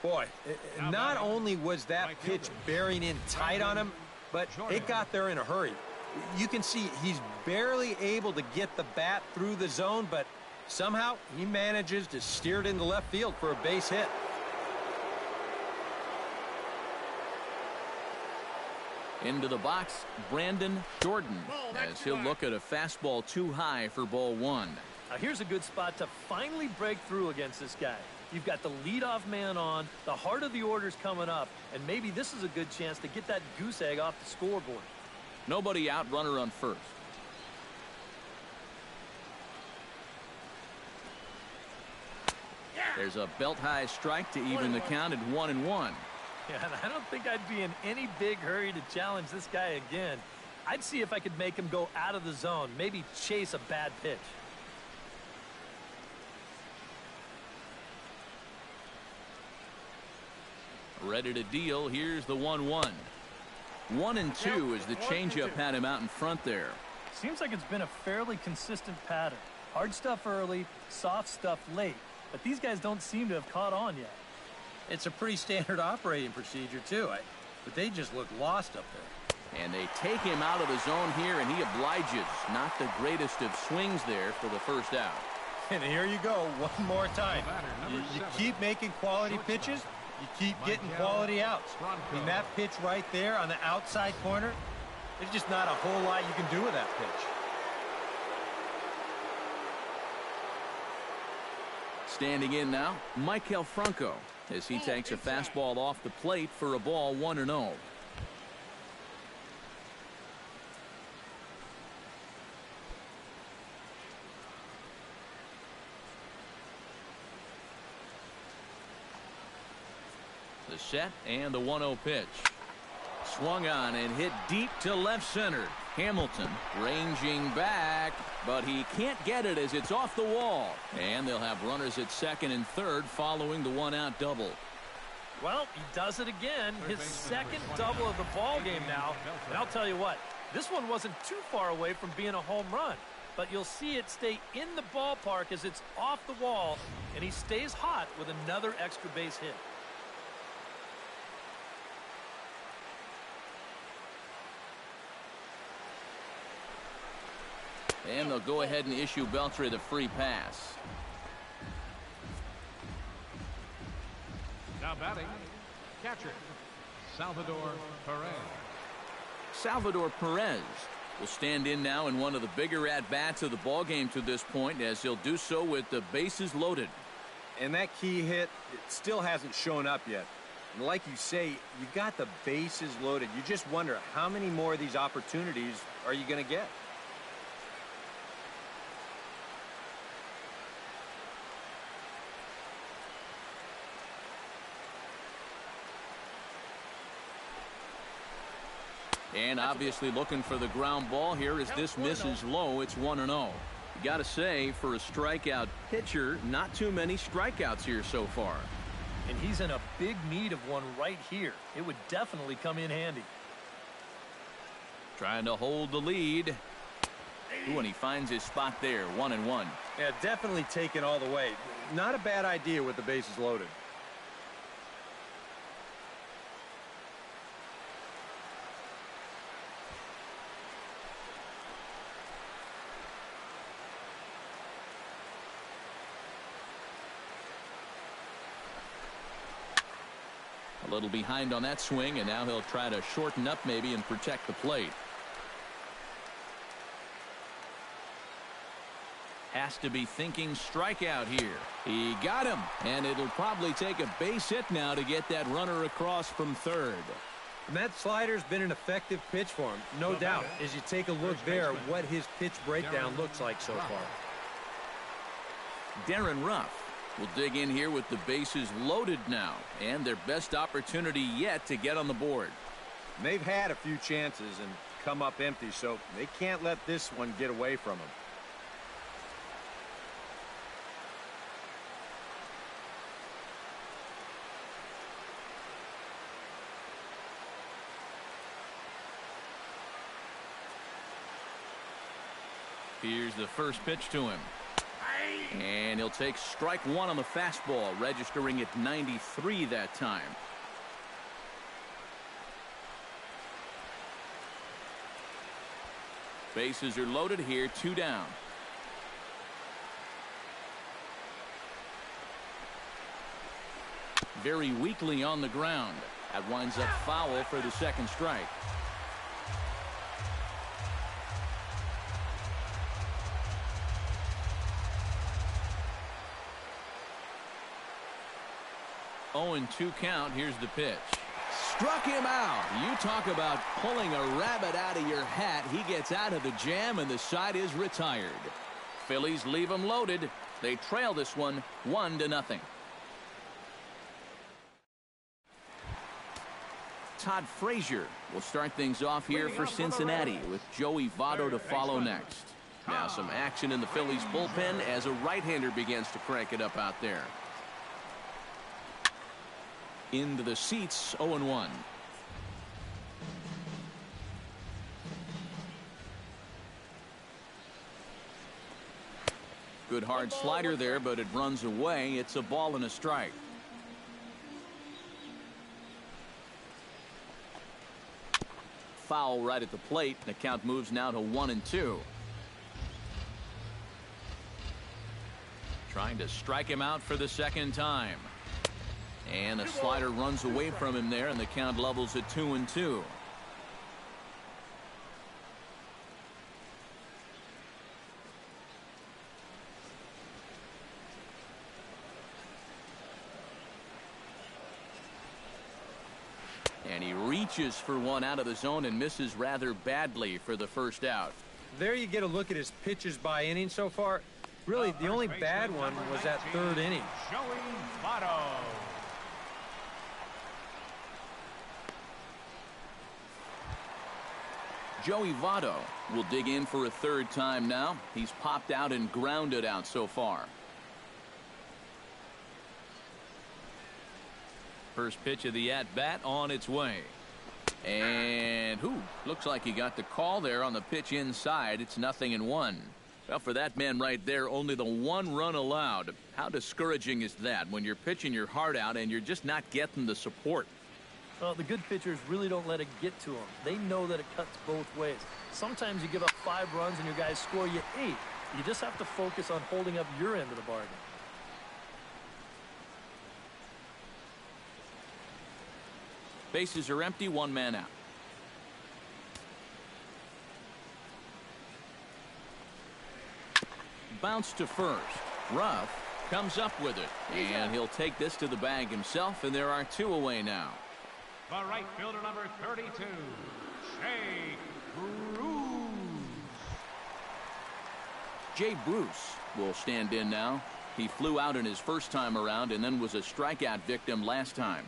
Boy, not only was that pitch bearing in tight on him, but it got there in a hurry. You can see he's barely able to get the bat through the zone, but somehow he manages to steer it into left field for a base hit. Into the box, Brandon Jordan, as he'll look at a fastball too high for ball 1. Now here's a good spot to finally break through against this guy. You've got the leadoff man on, the heart of the order's coming up, and maybe this is a good chance to get that goose egg off the scoreboard. Nobody out, runner on first. There's a belt-high strike to even the count at 1-1. Yeah, and I don't think I'd be in any big hurry to challenge this guy again. I'd see if I could make him go out of the zone, maybe chase a bad pitch. Ready to deal. Here's the 1-1. 1-2 as the changeup had him out in front there. Seems like it's been a fairly consistent pattern. Hard stuff early, soft stuff late. But these guys don't seem to have caught on yet. It's a pretty standard operating procedure, too. But they just look lost up there. And they take him out of the zone here, and he obliges. Not the greatest of swings there for the first out. And here you go, one more time. You keep making quality pitches, you keep getting quality outs. I mean, that pitch right there on the outside corner, there's just not a whole lot you can do with that pitch. Standing in now, Maikel Franco, as he takes a fastball off the plate for a ball 1-0. The set and the 1-0 pitch. Swung on and hit deep to left center. Hamilton ranging back, but he can't get it as it's off the wall. And they'll have runners at second and third following the 1-out double. Well, he does it again. His second double of the ball game now. And I'll tell you what, this one wasn't too far away from being a home run. But you'll see it stay in the ballpark as it's off the wall, and he stays hot with another extra base hit. And they'll go ahead and issue Beltre the free pass. Now batting, catcher, Salvador Perez. Salvador Perez will stand in now in one of the bigger at-bats of the ballgame to this point, as he'll do so with the bases loaded. And that key hit, it still hasn't shown up yet. And like you say, you got the bases loaded. You just wonder how many more of these opportunities are you going to get? And obviously looking for the ground ball here as this misses low. It's 1-0. You got to say, for a strikeout pitcher, not too many strikeouts here so far. And he's in a big need of one right here. It would definitely come in handy. Trying to hold the lead. Ooh, and he finds his spot there, 1-1. Yeah, definitely taken all the way. Not a bad idea with the bases loaded. A little behind on that swing, and now he'll try to shorten up maybe and protect the plate. Has to be thinking strikeout here. He got him, and it'll probably take a base hit now to get that runner across from third. And that slider's been an effective pitch for him, no doubt. As you take a look there, what his pitch breakdown looks like so far. Darren Ruff will dig in here with the bases loaded now, and their best opportunity yet to get on the board. They've had a few chances and come up empty, so they can't let this one get away from them. Here's the first pitch to him. And he'll take strike one on the fastball, registering at 93 that time. Bases are loaded here, 2 down. Very weakly on the ground. That winds up foul for the second strike. Oh, and 2 count. Here's the pitch. Struck him out. You talk about pulling a rabbit out of your hat. He gets out of the jam, and the side is retired. Phillies leave him loaded. They trail this one 1-0. Todd Frazier will start things off here for Cincinnati, with Joey Votto to follow next. Now some action in the Phillies bullpen as a right-hander begins to crank it up out there. Into the seats, 0-1. Good hard slider there, but it runs away. It's a ball and a strike. Foul right at the plate. The count moves now to 1-2. Trying to strike him out for the second time. And a slider runs away from him there, and the count levels at 2-2. And he reaches for one out of the zone and misses rather badly for the first out. There you get a look at his pitches by inning so far. Really, the only bad one was that third inning. Joey Votto. Joey Votto will dig in for a third time now. He's popped out and grounded out so far. First pitch of the at-bat on its way. And looks like he got the call there on the pitch inside. It's 0-1. Well, for that man right there, only the 1 run allowed. How discouraging is that when you're pitching your heart out and you're just not getting the support? Well, the good pitchers really don't let it get to them. They know that it cuts both ways. Sometimes you give up 5 runs and your guys score you 8. You just have to focus on holding up your end of the bargain. Bases are empty, one man out. Bounce to first. Ruff comes up with it, and he'll take this to the bag himself, and there are 2 away now. The right fielder, number 32, Jay Bruce. Jay Bruce will stand in now. He flew out in his first time around and then was a strikeout victim last time.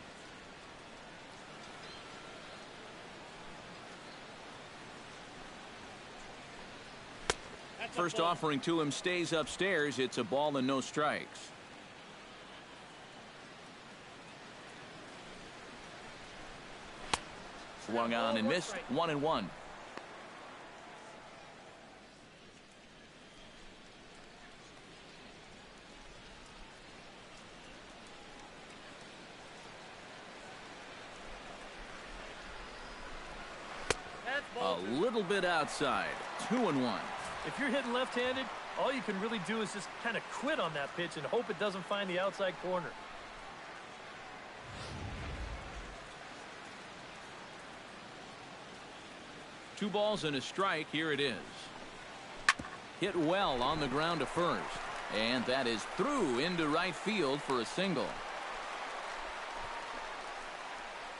First offering to him stays upstairs. It's a ball and no strikes. Swung on and missed. 1-1. A little bit outside. 2-1. If you're hitting left-handed, all you can really do is just kind of quit on that pitch and hope it doesn't find the outside corner. Two balls and a strike. Here it is. Hit well on the ground to first. And that is through into right field for a single.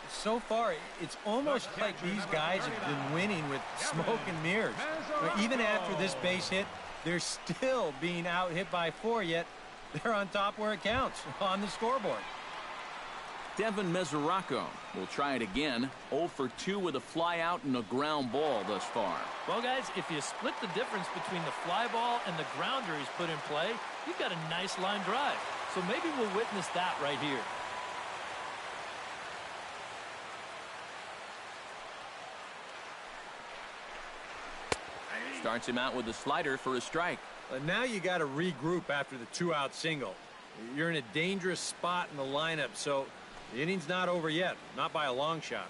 So far, it's almost like these guys have been winning with smoke and mirrors. Even after this base hit, they're still being out hit by 4, yet they're on top where it counts, on the scoreboard. Devin Mesoraco will try it again. 0 for 2 with a fly out and a ground ball thus far. Well, guys, if you split the difference between the fly ball and the grounder he's put in play, you've got a nice line drive. So maybe we'll witness that right here. Starts him out with a slider for a strike. Now you got to regroup after the 2-out single. You're in a dangerous spot in the lineup, so the inning's not over yet, not by a long shot.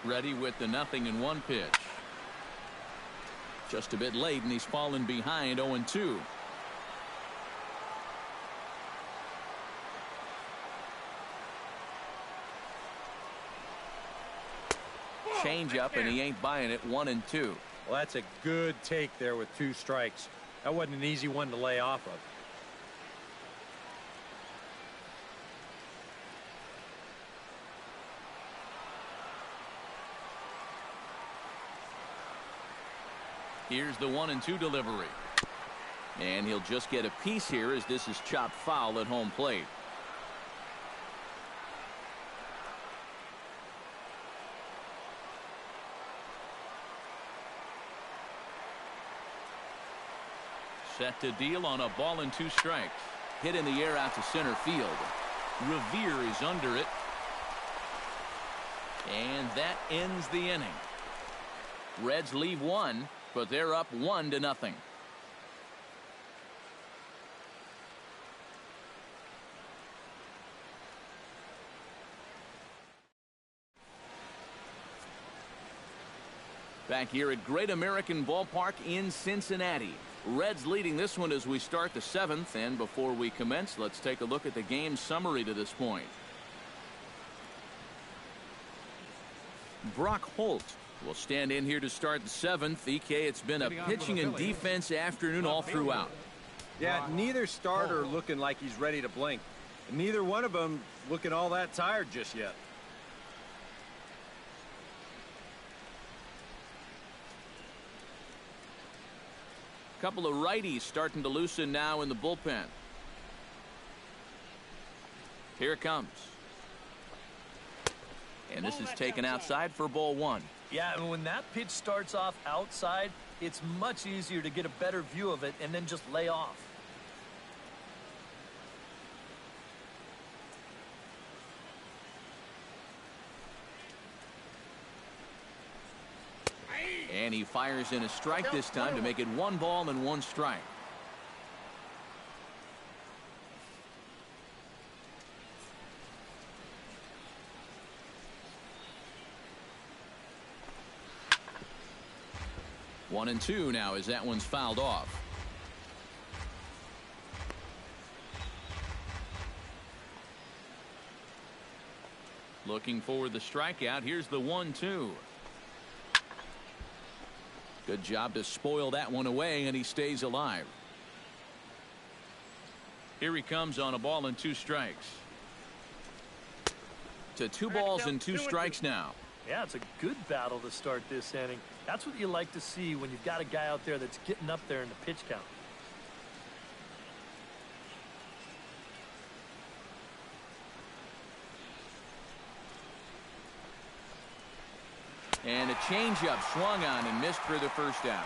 Ready with the 0-1 pitch. Just a bit late, and he's fallen behind 0-2. Change up, and he ain't buying it. 1-2. Well, that's a good take there with 2 strikes. That wasn't an easy one to lay off of. Here's the 1-2 delivery. And he'll just get a piece here as this is chopped foul at home plate. Set to deal on a ball and 2 strikes. Hit in the air out to center field. Revere is under it. And that ends the inning. Reds leave 1, but they're up 1-0. Back here at Great American Ballpark in Cincinnati. Reds leading this one as we start the 7th, and before we commence, let's take a look at the game summary to this point. Brock Holt will stand in here to start the 7th. EK, it's been a pitching and defense afternoon all throughout. Yeah, neither starter looking like he's ready to blink. And neither one of them looking all that tired just yet. Couple of righties starting to loosen now in the bullpen. Here it comes. And this is taken outside for ball 1. Yeah, and when that pitch starts off outside, it's much easier to get a better view of it and then just lay off. And he fires in a strike this time to make it 1 ball and 1 strike. 1-2 now as that one's fouled off. Looking for the strikeout. Here's the 1-2. Good job to spoil that one away, and he stays alive. Here he comes on a ball and 2 strikes. To 2 balls and 2 strikes now. Yeah, it's a good battle to start this inning. That's what you like to see when you've got a guy out there that's getting up there in the pitch count. And a changeup swung on and missed for the first out.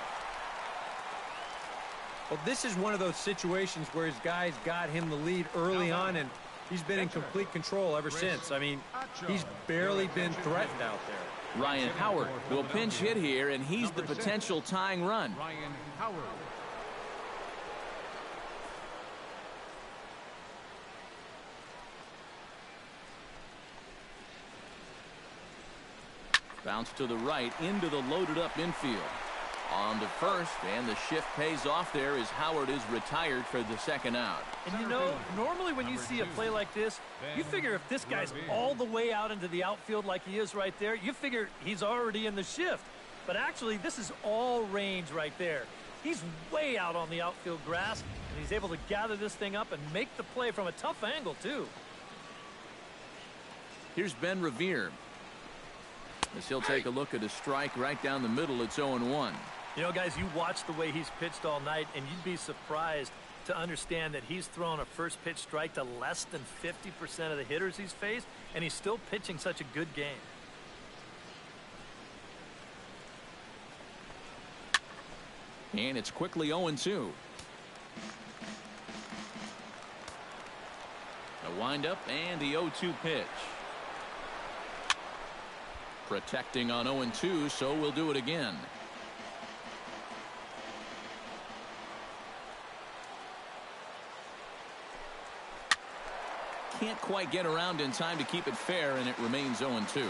Well, this is one of those situations where his guys got him the lead early on, and he's been in complete control ever since. I mean, he's barely been threatened out there. Ryan Howard will pinch hit here, and he's the potential tying run. Ryan Howard. Bounce to the right into the loaded up infield. On to first, and the shift pays off there as Howard is retired for the second out. And you know, normally when you see a play like this, you figure if this guy's all the way out into the outfield like he is right there, you figure he's already in the shift. But actually, this is all range right there. He's way out on the outfield grass, and he's able to gather this thing up and make the play from a tough angle, too. Here's Ben Revere. As he'll take a look at a strike right down the middle. It's 0-1. You know, guys, you watch the way he's pitched all night, and you'd be surprised to understand that he's thrown a first pitch strike to less than 50% of the hitters he's faced, and he's still pitching such a good game. And it's quickly 0-2. A windup and the 0-2 pitch. Protecting on 0-2, so we'll do it again. Can't quite get around in time to keep it fair, and it remains 0-2.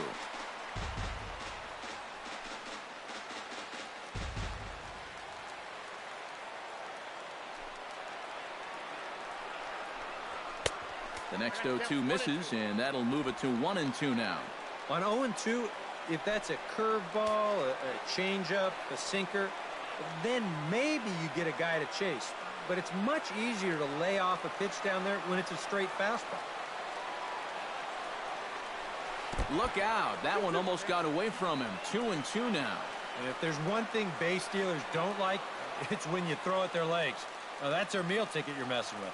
The next 0-2 misses, and that'll move it to 1-2 now. On 0-2, if that's a curveball, a changeup, a sinker, then maybe you get a guy to chase. But it's much easier to lay off a pitch down there when it's a straight fastball. Look out. That one almost got away from him. 2-2 now. And if there's one thing base stealers don't like, it's when you throw at their legs. Now, that's their meal ticket you're messing with.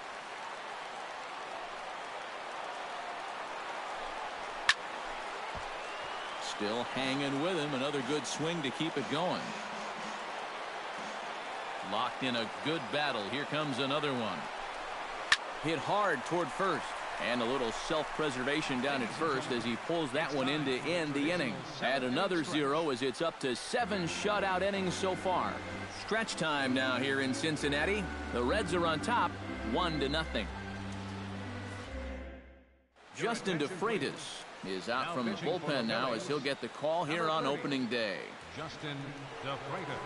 Still hanging with him. Another good swing to keep it going. Locked in a good battle. Here comes another one. Hit hard toward first. And a little self-preservation down at first as he pulls that one in to end the inning. Add another 0 as it's up to 7 shutout innings so far. Stretch time now here in Cincinnati. The Reds are on top, 1-0. Justin DeFreitas is out from the bullpen now as he'll get the call here on opening day. Justin DeFreitas.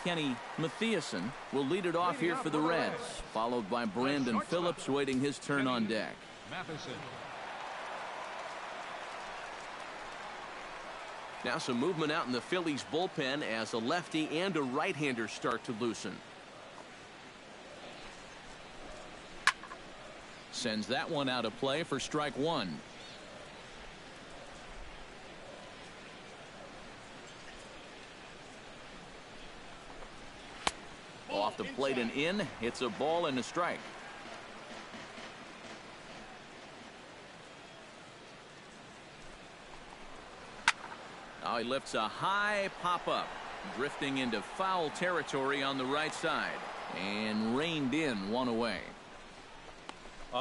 Kenny Mathiasen will lead it off here for the Reds, followed by Brandon Phillips waiting his turn on deck. Matheson. Now some movement out in the Phillies bullpen as a lefty and a right-hander start to loosen. Sends that one out of play for strike one. Off the plate and in. It's a ball and a strike. Now he lifts a high pop-up, drifting into foul territory on the right side, and reined in one away.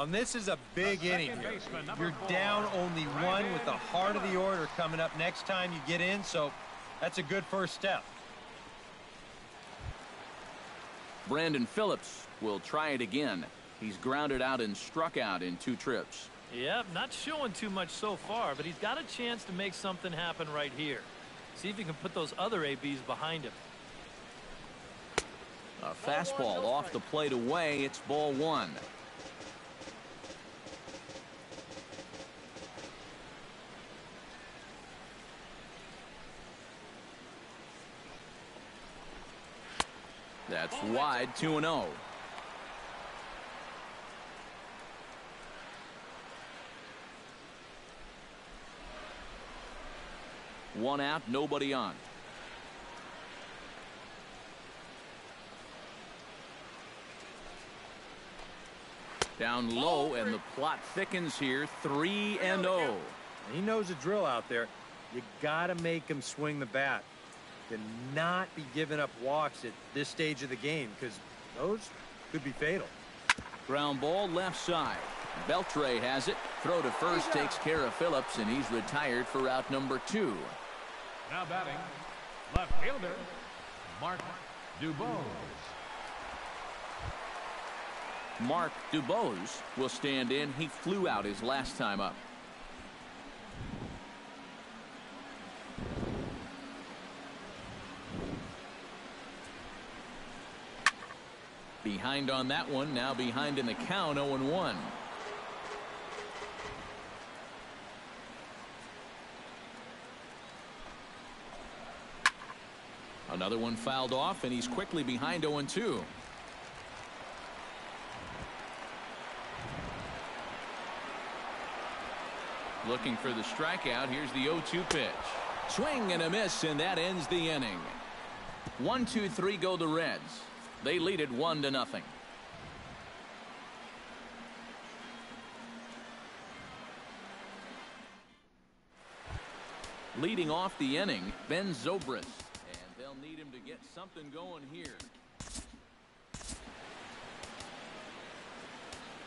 This is a big inning here. You're down only one with the heart of the order coming up next time you get in, so that's a good first step. Brandon Phillips will try it again. He's grounded out and struck out in 2 trips. Yep, not showing too much so far, but he's got a chance to make something happen right here. See if he can put those other ABs behind him. A fastball off the plate away. It's ball one. That's wide, 2-0. One out, nobody on. Down low, and the plot thickens here. 3-0. He knows the drill out there. You got to make him swing the bat. To not be giving up walks at this stage of the game, because those could be fatal. Ground ball left side. Beltre has it. Throw to first takes care of Phillips, and he's retired for out number 2. Now batting, left fielder, Mark Dubose. Mark Dubose will stand in. He flew out his last time up. Behind on that one, now behind in the count, 0-1. Another one fouled off, and he's quickly behind 0-2. Looking for the strikeout. Here's the 0-2 pitch. Swing and a miss, and that ends the inning. 1-2-3 go the Reds. They lead it 1-0. Leading off the inning, Ben Zobrist. And they'll need him to get something going here.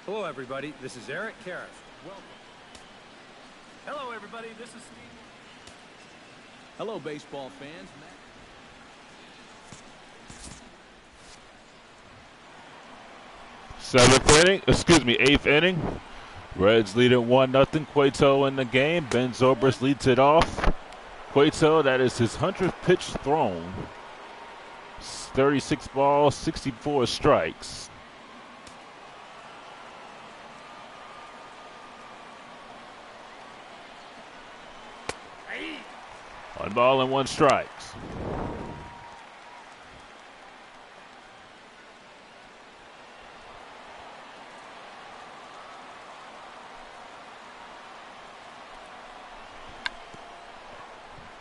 Hello, everybody. This is Eric Karras. Welcome. Hello, everybody. This is Steve. Hello, baseball fans. Eighth inning. Reds lead it 1-0. Cueto in the game. Ben Zobrist leads it off. Cueto, that is his 100th pitch thrown. 36 balls, 64 strikes. One ball and one strikes.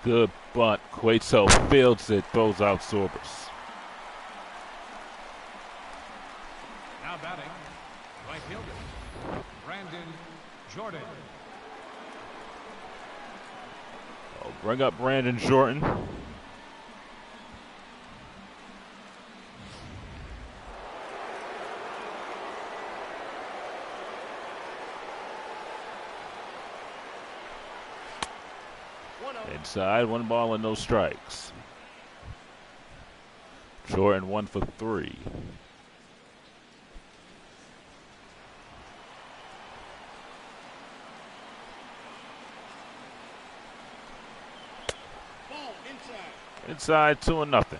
Good bunt. Cueto fields it, throws out Zobrist. Now batting, right fielder, Brandon Jordan. I'll bring up Brandon Jordan. Inside, 1 ball and no strikes. Jordan 1 for 3. Ball inside. Inside, 2-0.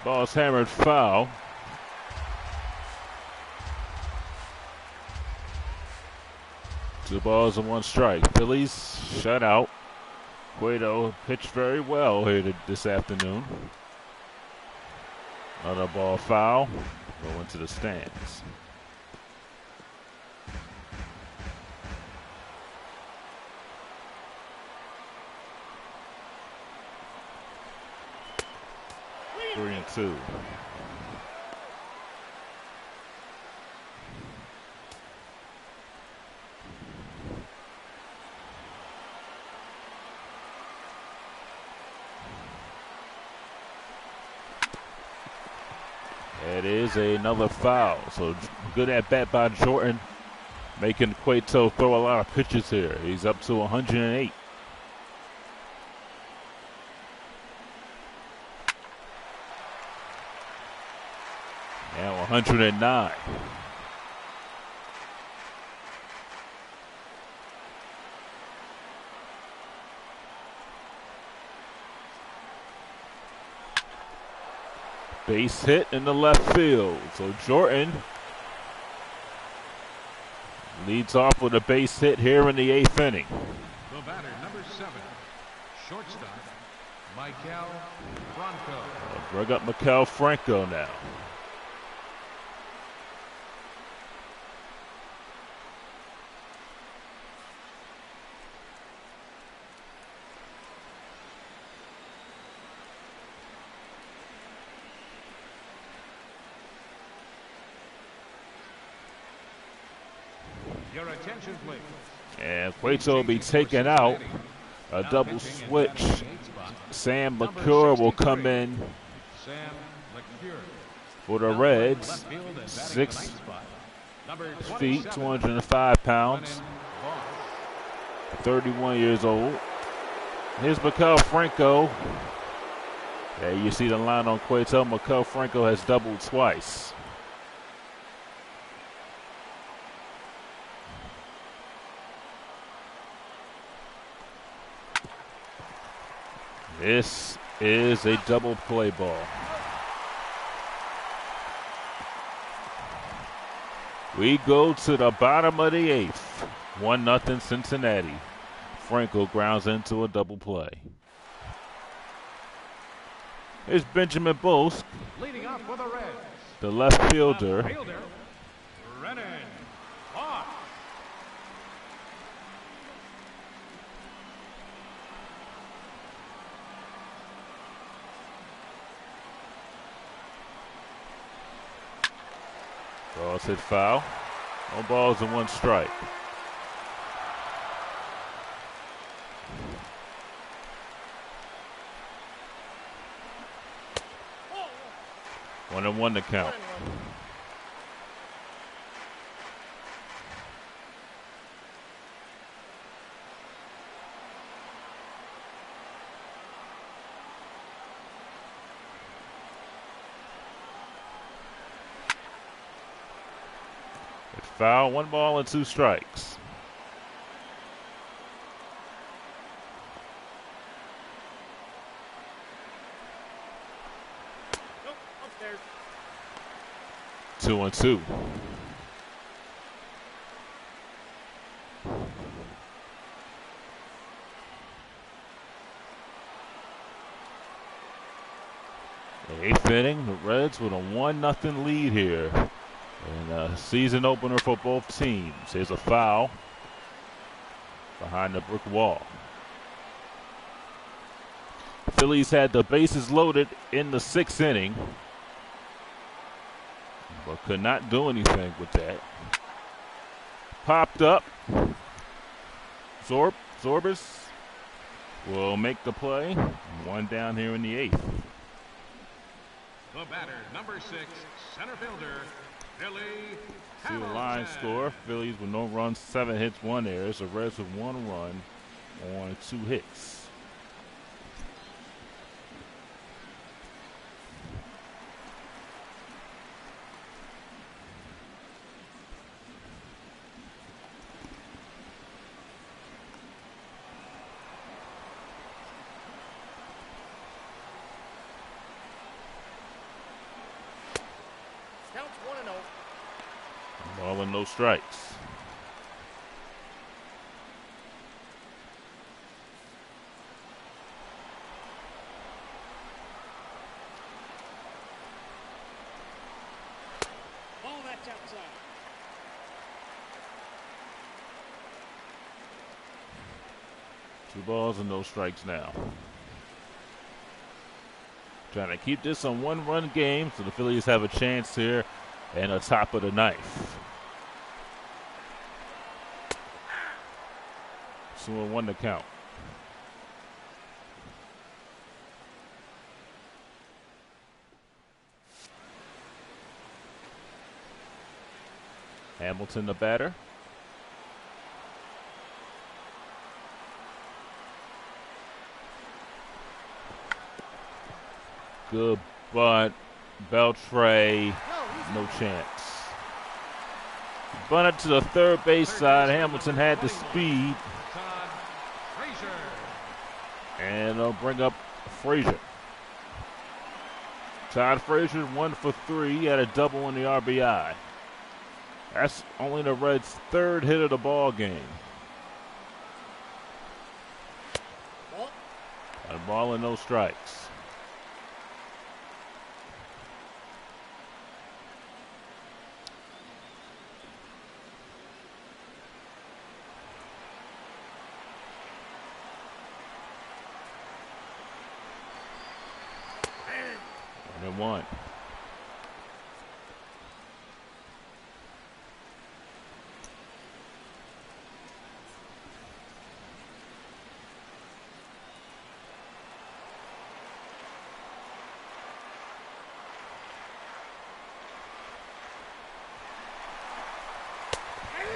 Ball's hammered foul. Two balls and one strike. Phillies shut out. Cueto pitched very well here this afternoon. Another ball foul. Go into the stands. Three and two. It is another foul. So good at bat by Jordan. making Cueto throw a lot of pitches here. He's up to 108. Now 109. Base hit in the left field. So Jordan leads off with a base hit here in the 8th inning. The batter, number 7, shortstop, Michael Franco. Bring up Mikel Franco now. Your attention, please. And Cueto will be taken out. A double switch. Sam McClure will come in Sam LeCure. for the Reds. 6 feet, 205 pounds. 31 years old. Here's Mikel Franco. There you see the line on Cueto. Mikel Franco has doubled twice. This is a double play ball. We go to the bottom of the 8th. 1-0 Cincinnati. Franco grounds into a double play. Here's Benjamin Bosk, Leading up for the Reds, the left fielder. Brennan Hawk. Balls hit foul. No balls and 1 strike. One and one to count. It's foul, 1 ball and 2 strikes. Nope, upstairs. 2-2. The 8th inning, the Reds with a 1-0 lead here. And a season opener for both teams. Here's a foul behind the brick wall. Phillies had the bases loaded in the 6th inning, but could not do anything with that. Popped up. Zorbis will make the play. 1 down here in the 8th. The batter, number 6, center fielder, Billy See the Hamilton. line score. Phillies with no runs, 7 hits, 1 error. The Reds with 1 run on 2 hits. Counts 1-0. Ball and no strikes. Ball that's outside. Two balls and no strikes now. Trying to keep this a 1-run game so the Phillies have a chance here and a top of the 9th. 2-1 to count. Hamilton the batter. Good bunt. Beltre, no chance. Bunted to the third base side. Hamilton had the speed. And they'll bring up Frazier. Todd Frazier 1 for 3. He had a double in the RBI. That's only the Reds' third hit of the ball game. A ball and no strikes. And 1.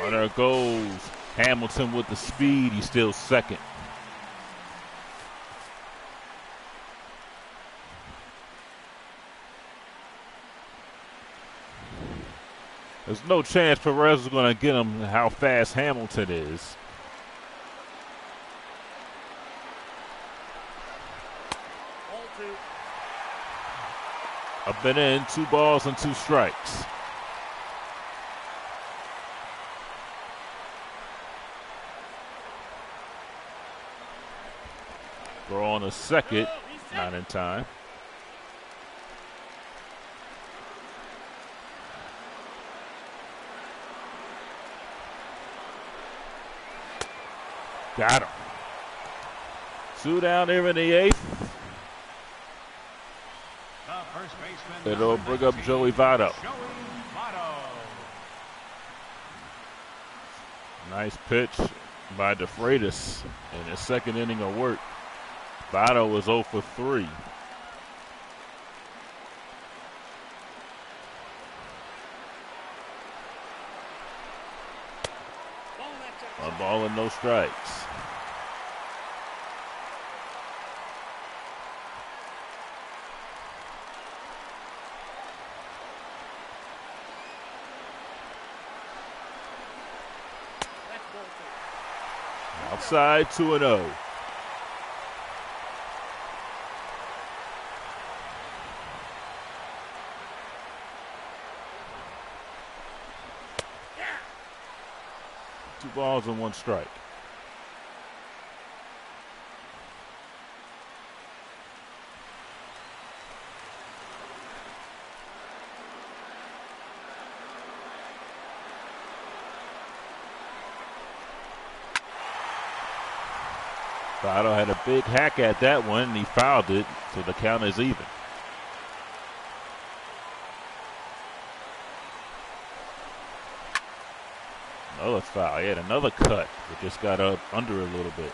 Oh, there goes Hamilton with the speed. He's still second. There's no chance Perez is going to get him how fast Hamilton is. Up and in, 2 balls and 2 strikes. Throw on a second, not in time. Got him. 2 down here in the 8th. It'll bring up Joey Votto. Nice pitch by DeFreitas in his second inning of work. Votto was 0 for 3. One ball and no strikes. Outside 2-0. Two balls and 1 strike. Votto had a big hack at that one, and he fouled it, so the count is even. Another foul. He had another cut, but just got up under a little bit.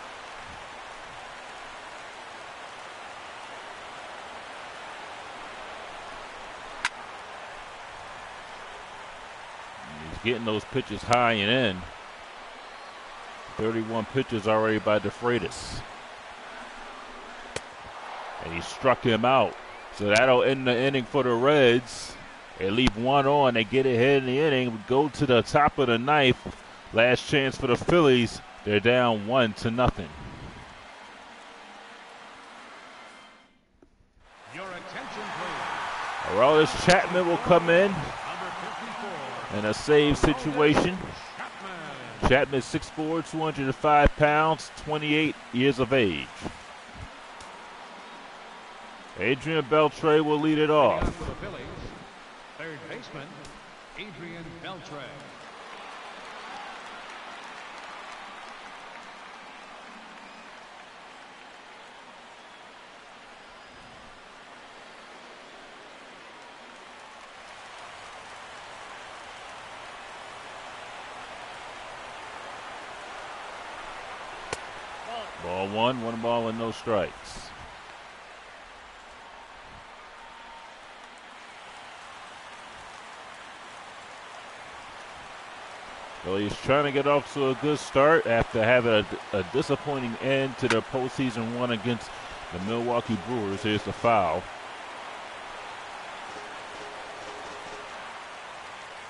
And he's getting those pitches high and in. 31 pitches already by DeFreitas. And he struck him out. So that'll end the inning for the Reds. They leave 1 on. They get ahead in the inning. We go to the top of the 9th. Last chance for the Phillies. They're down 1-0. Your attention, please. Aroldis Chapman will come in a save situation. Chapman is 6'4", 205 pounds, 28 years of age. Adrian Beltre will lead it off. For the Phillies, third baseman, Adrian Beltre. Ball 1, 1 ball and no strikes. So he's trying to get off to a good start after having a disappointing end to their postseason run against the Milwaukee Brewers. Here's the foul.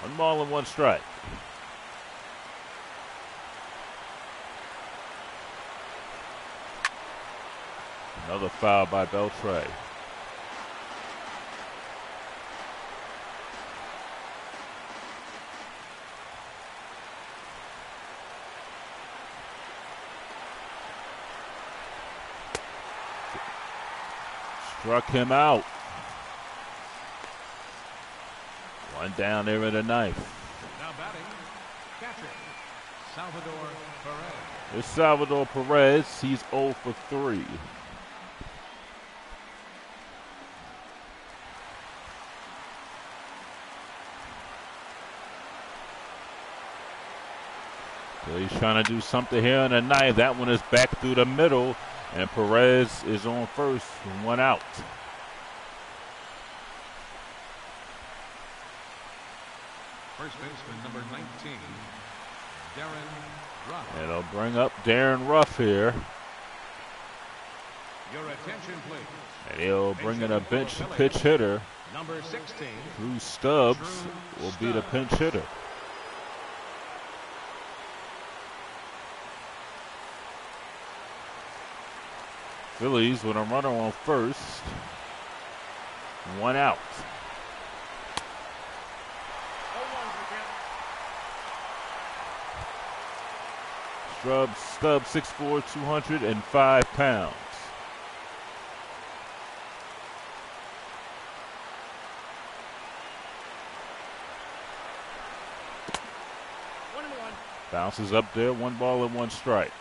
One ball and one strike. Another foul by Beltre. Struck him out. One down there in the ninth. Now batting, catcher, Salvador Perez. It's Salvador Perez. He's 0 for 3. So he's trying to do something here in the ninth. That one is back through the middle, and Perez is on first, one out. First baseman number 19, Darren Ruff. And they'll bring up Darren Ruff here. Your attention, please. And he'll bring in a bench pitch hitter. Number 16, Drew Stubbs will be the pinch hitter. Phillies with a runner on first. One out. Stubbs 6'4", 205 pounds. Bounces up there, one ball and one strike.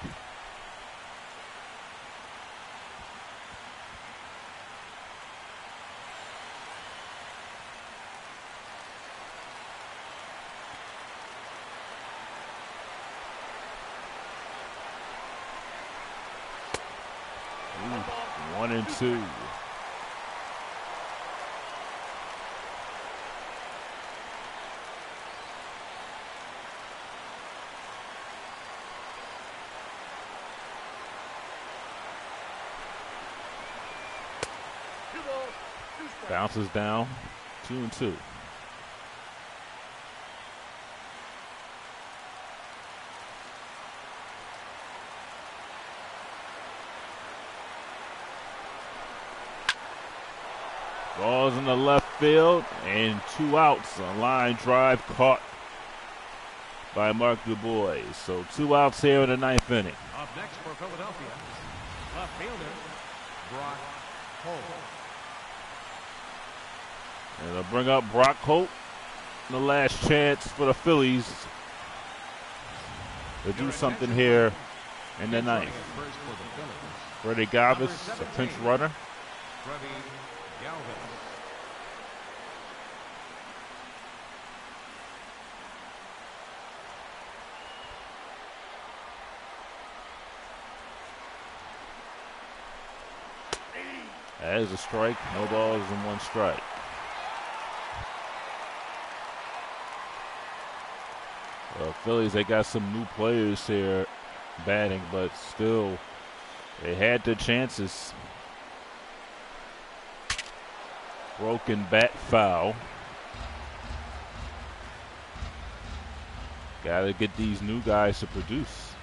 Ooh, 1 and 2. Bounces down, 2 and 2. Balls in the left field and 2 outs. A line drive caught by Mark DuBois. So 2 outs here in the ninth inning. Up next for Philadelphia, left fielder Brock Holt. And they'll bring up Brock Holt. The last chance for the Phillies to do something here in the ninth. Freddie Galvis, a pinch runner. Freddie Galvis. That is a strike. No balls and 1 strike. Phillies, they got some new players here batting, but still, they had their chances. Broken bat foul. Got to get these new guys to produce.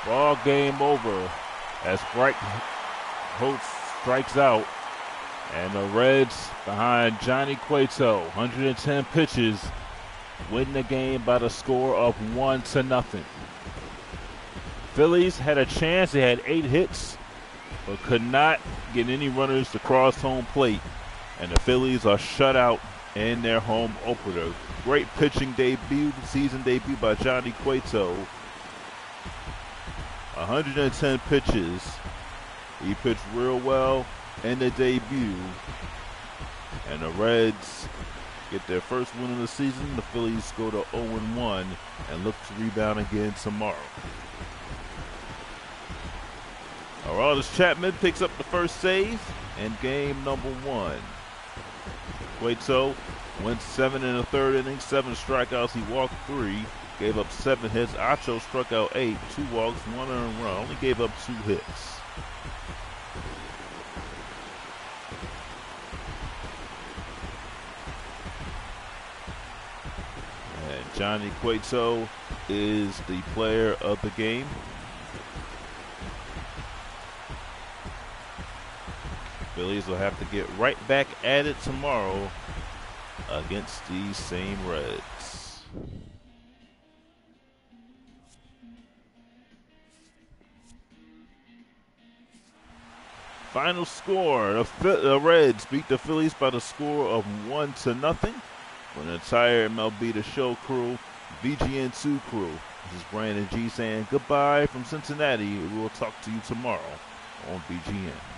Ball game over as Bright Holtz strikes out, and the Reds behind Johnny Cueto, 110 pitches, win the game by the score of 1-0. Phillies had a chance. They had 8 hits, but could not get any runners to cross home plate, and the Phillies are shut out in their home opener. Great pitching debut, season debut by Johnny Cueto. 110 pitches. He pitched real well in the debut. And the Reds get their first win of the season. The Phillies go to 0-1 and look to rebound again tomorrow. Aroldis Chapman picks up the first save in game number 1. Cueto went 7 in the 3rd inning, 7 strikeouts. He walked 3, gave up 7 hits. Acho struck out 8, 2 walks, 1 earned run. Only gave up 2 hits. Johnny Cueto is the player of the game. Phillies will have to get right back at it tomorrow against these same Reds. Final score, the Reds beat the Phillies by the score of 1-0. For the entire MLB The Show crew, VGN2 crew, this is Brandon G saying goodbye from Cincinnati. We will talk to you tomorrow on VGN.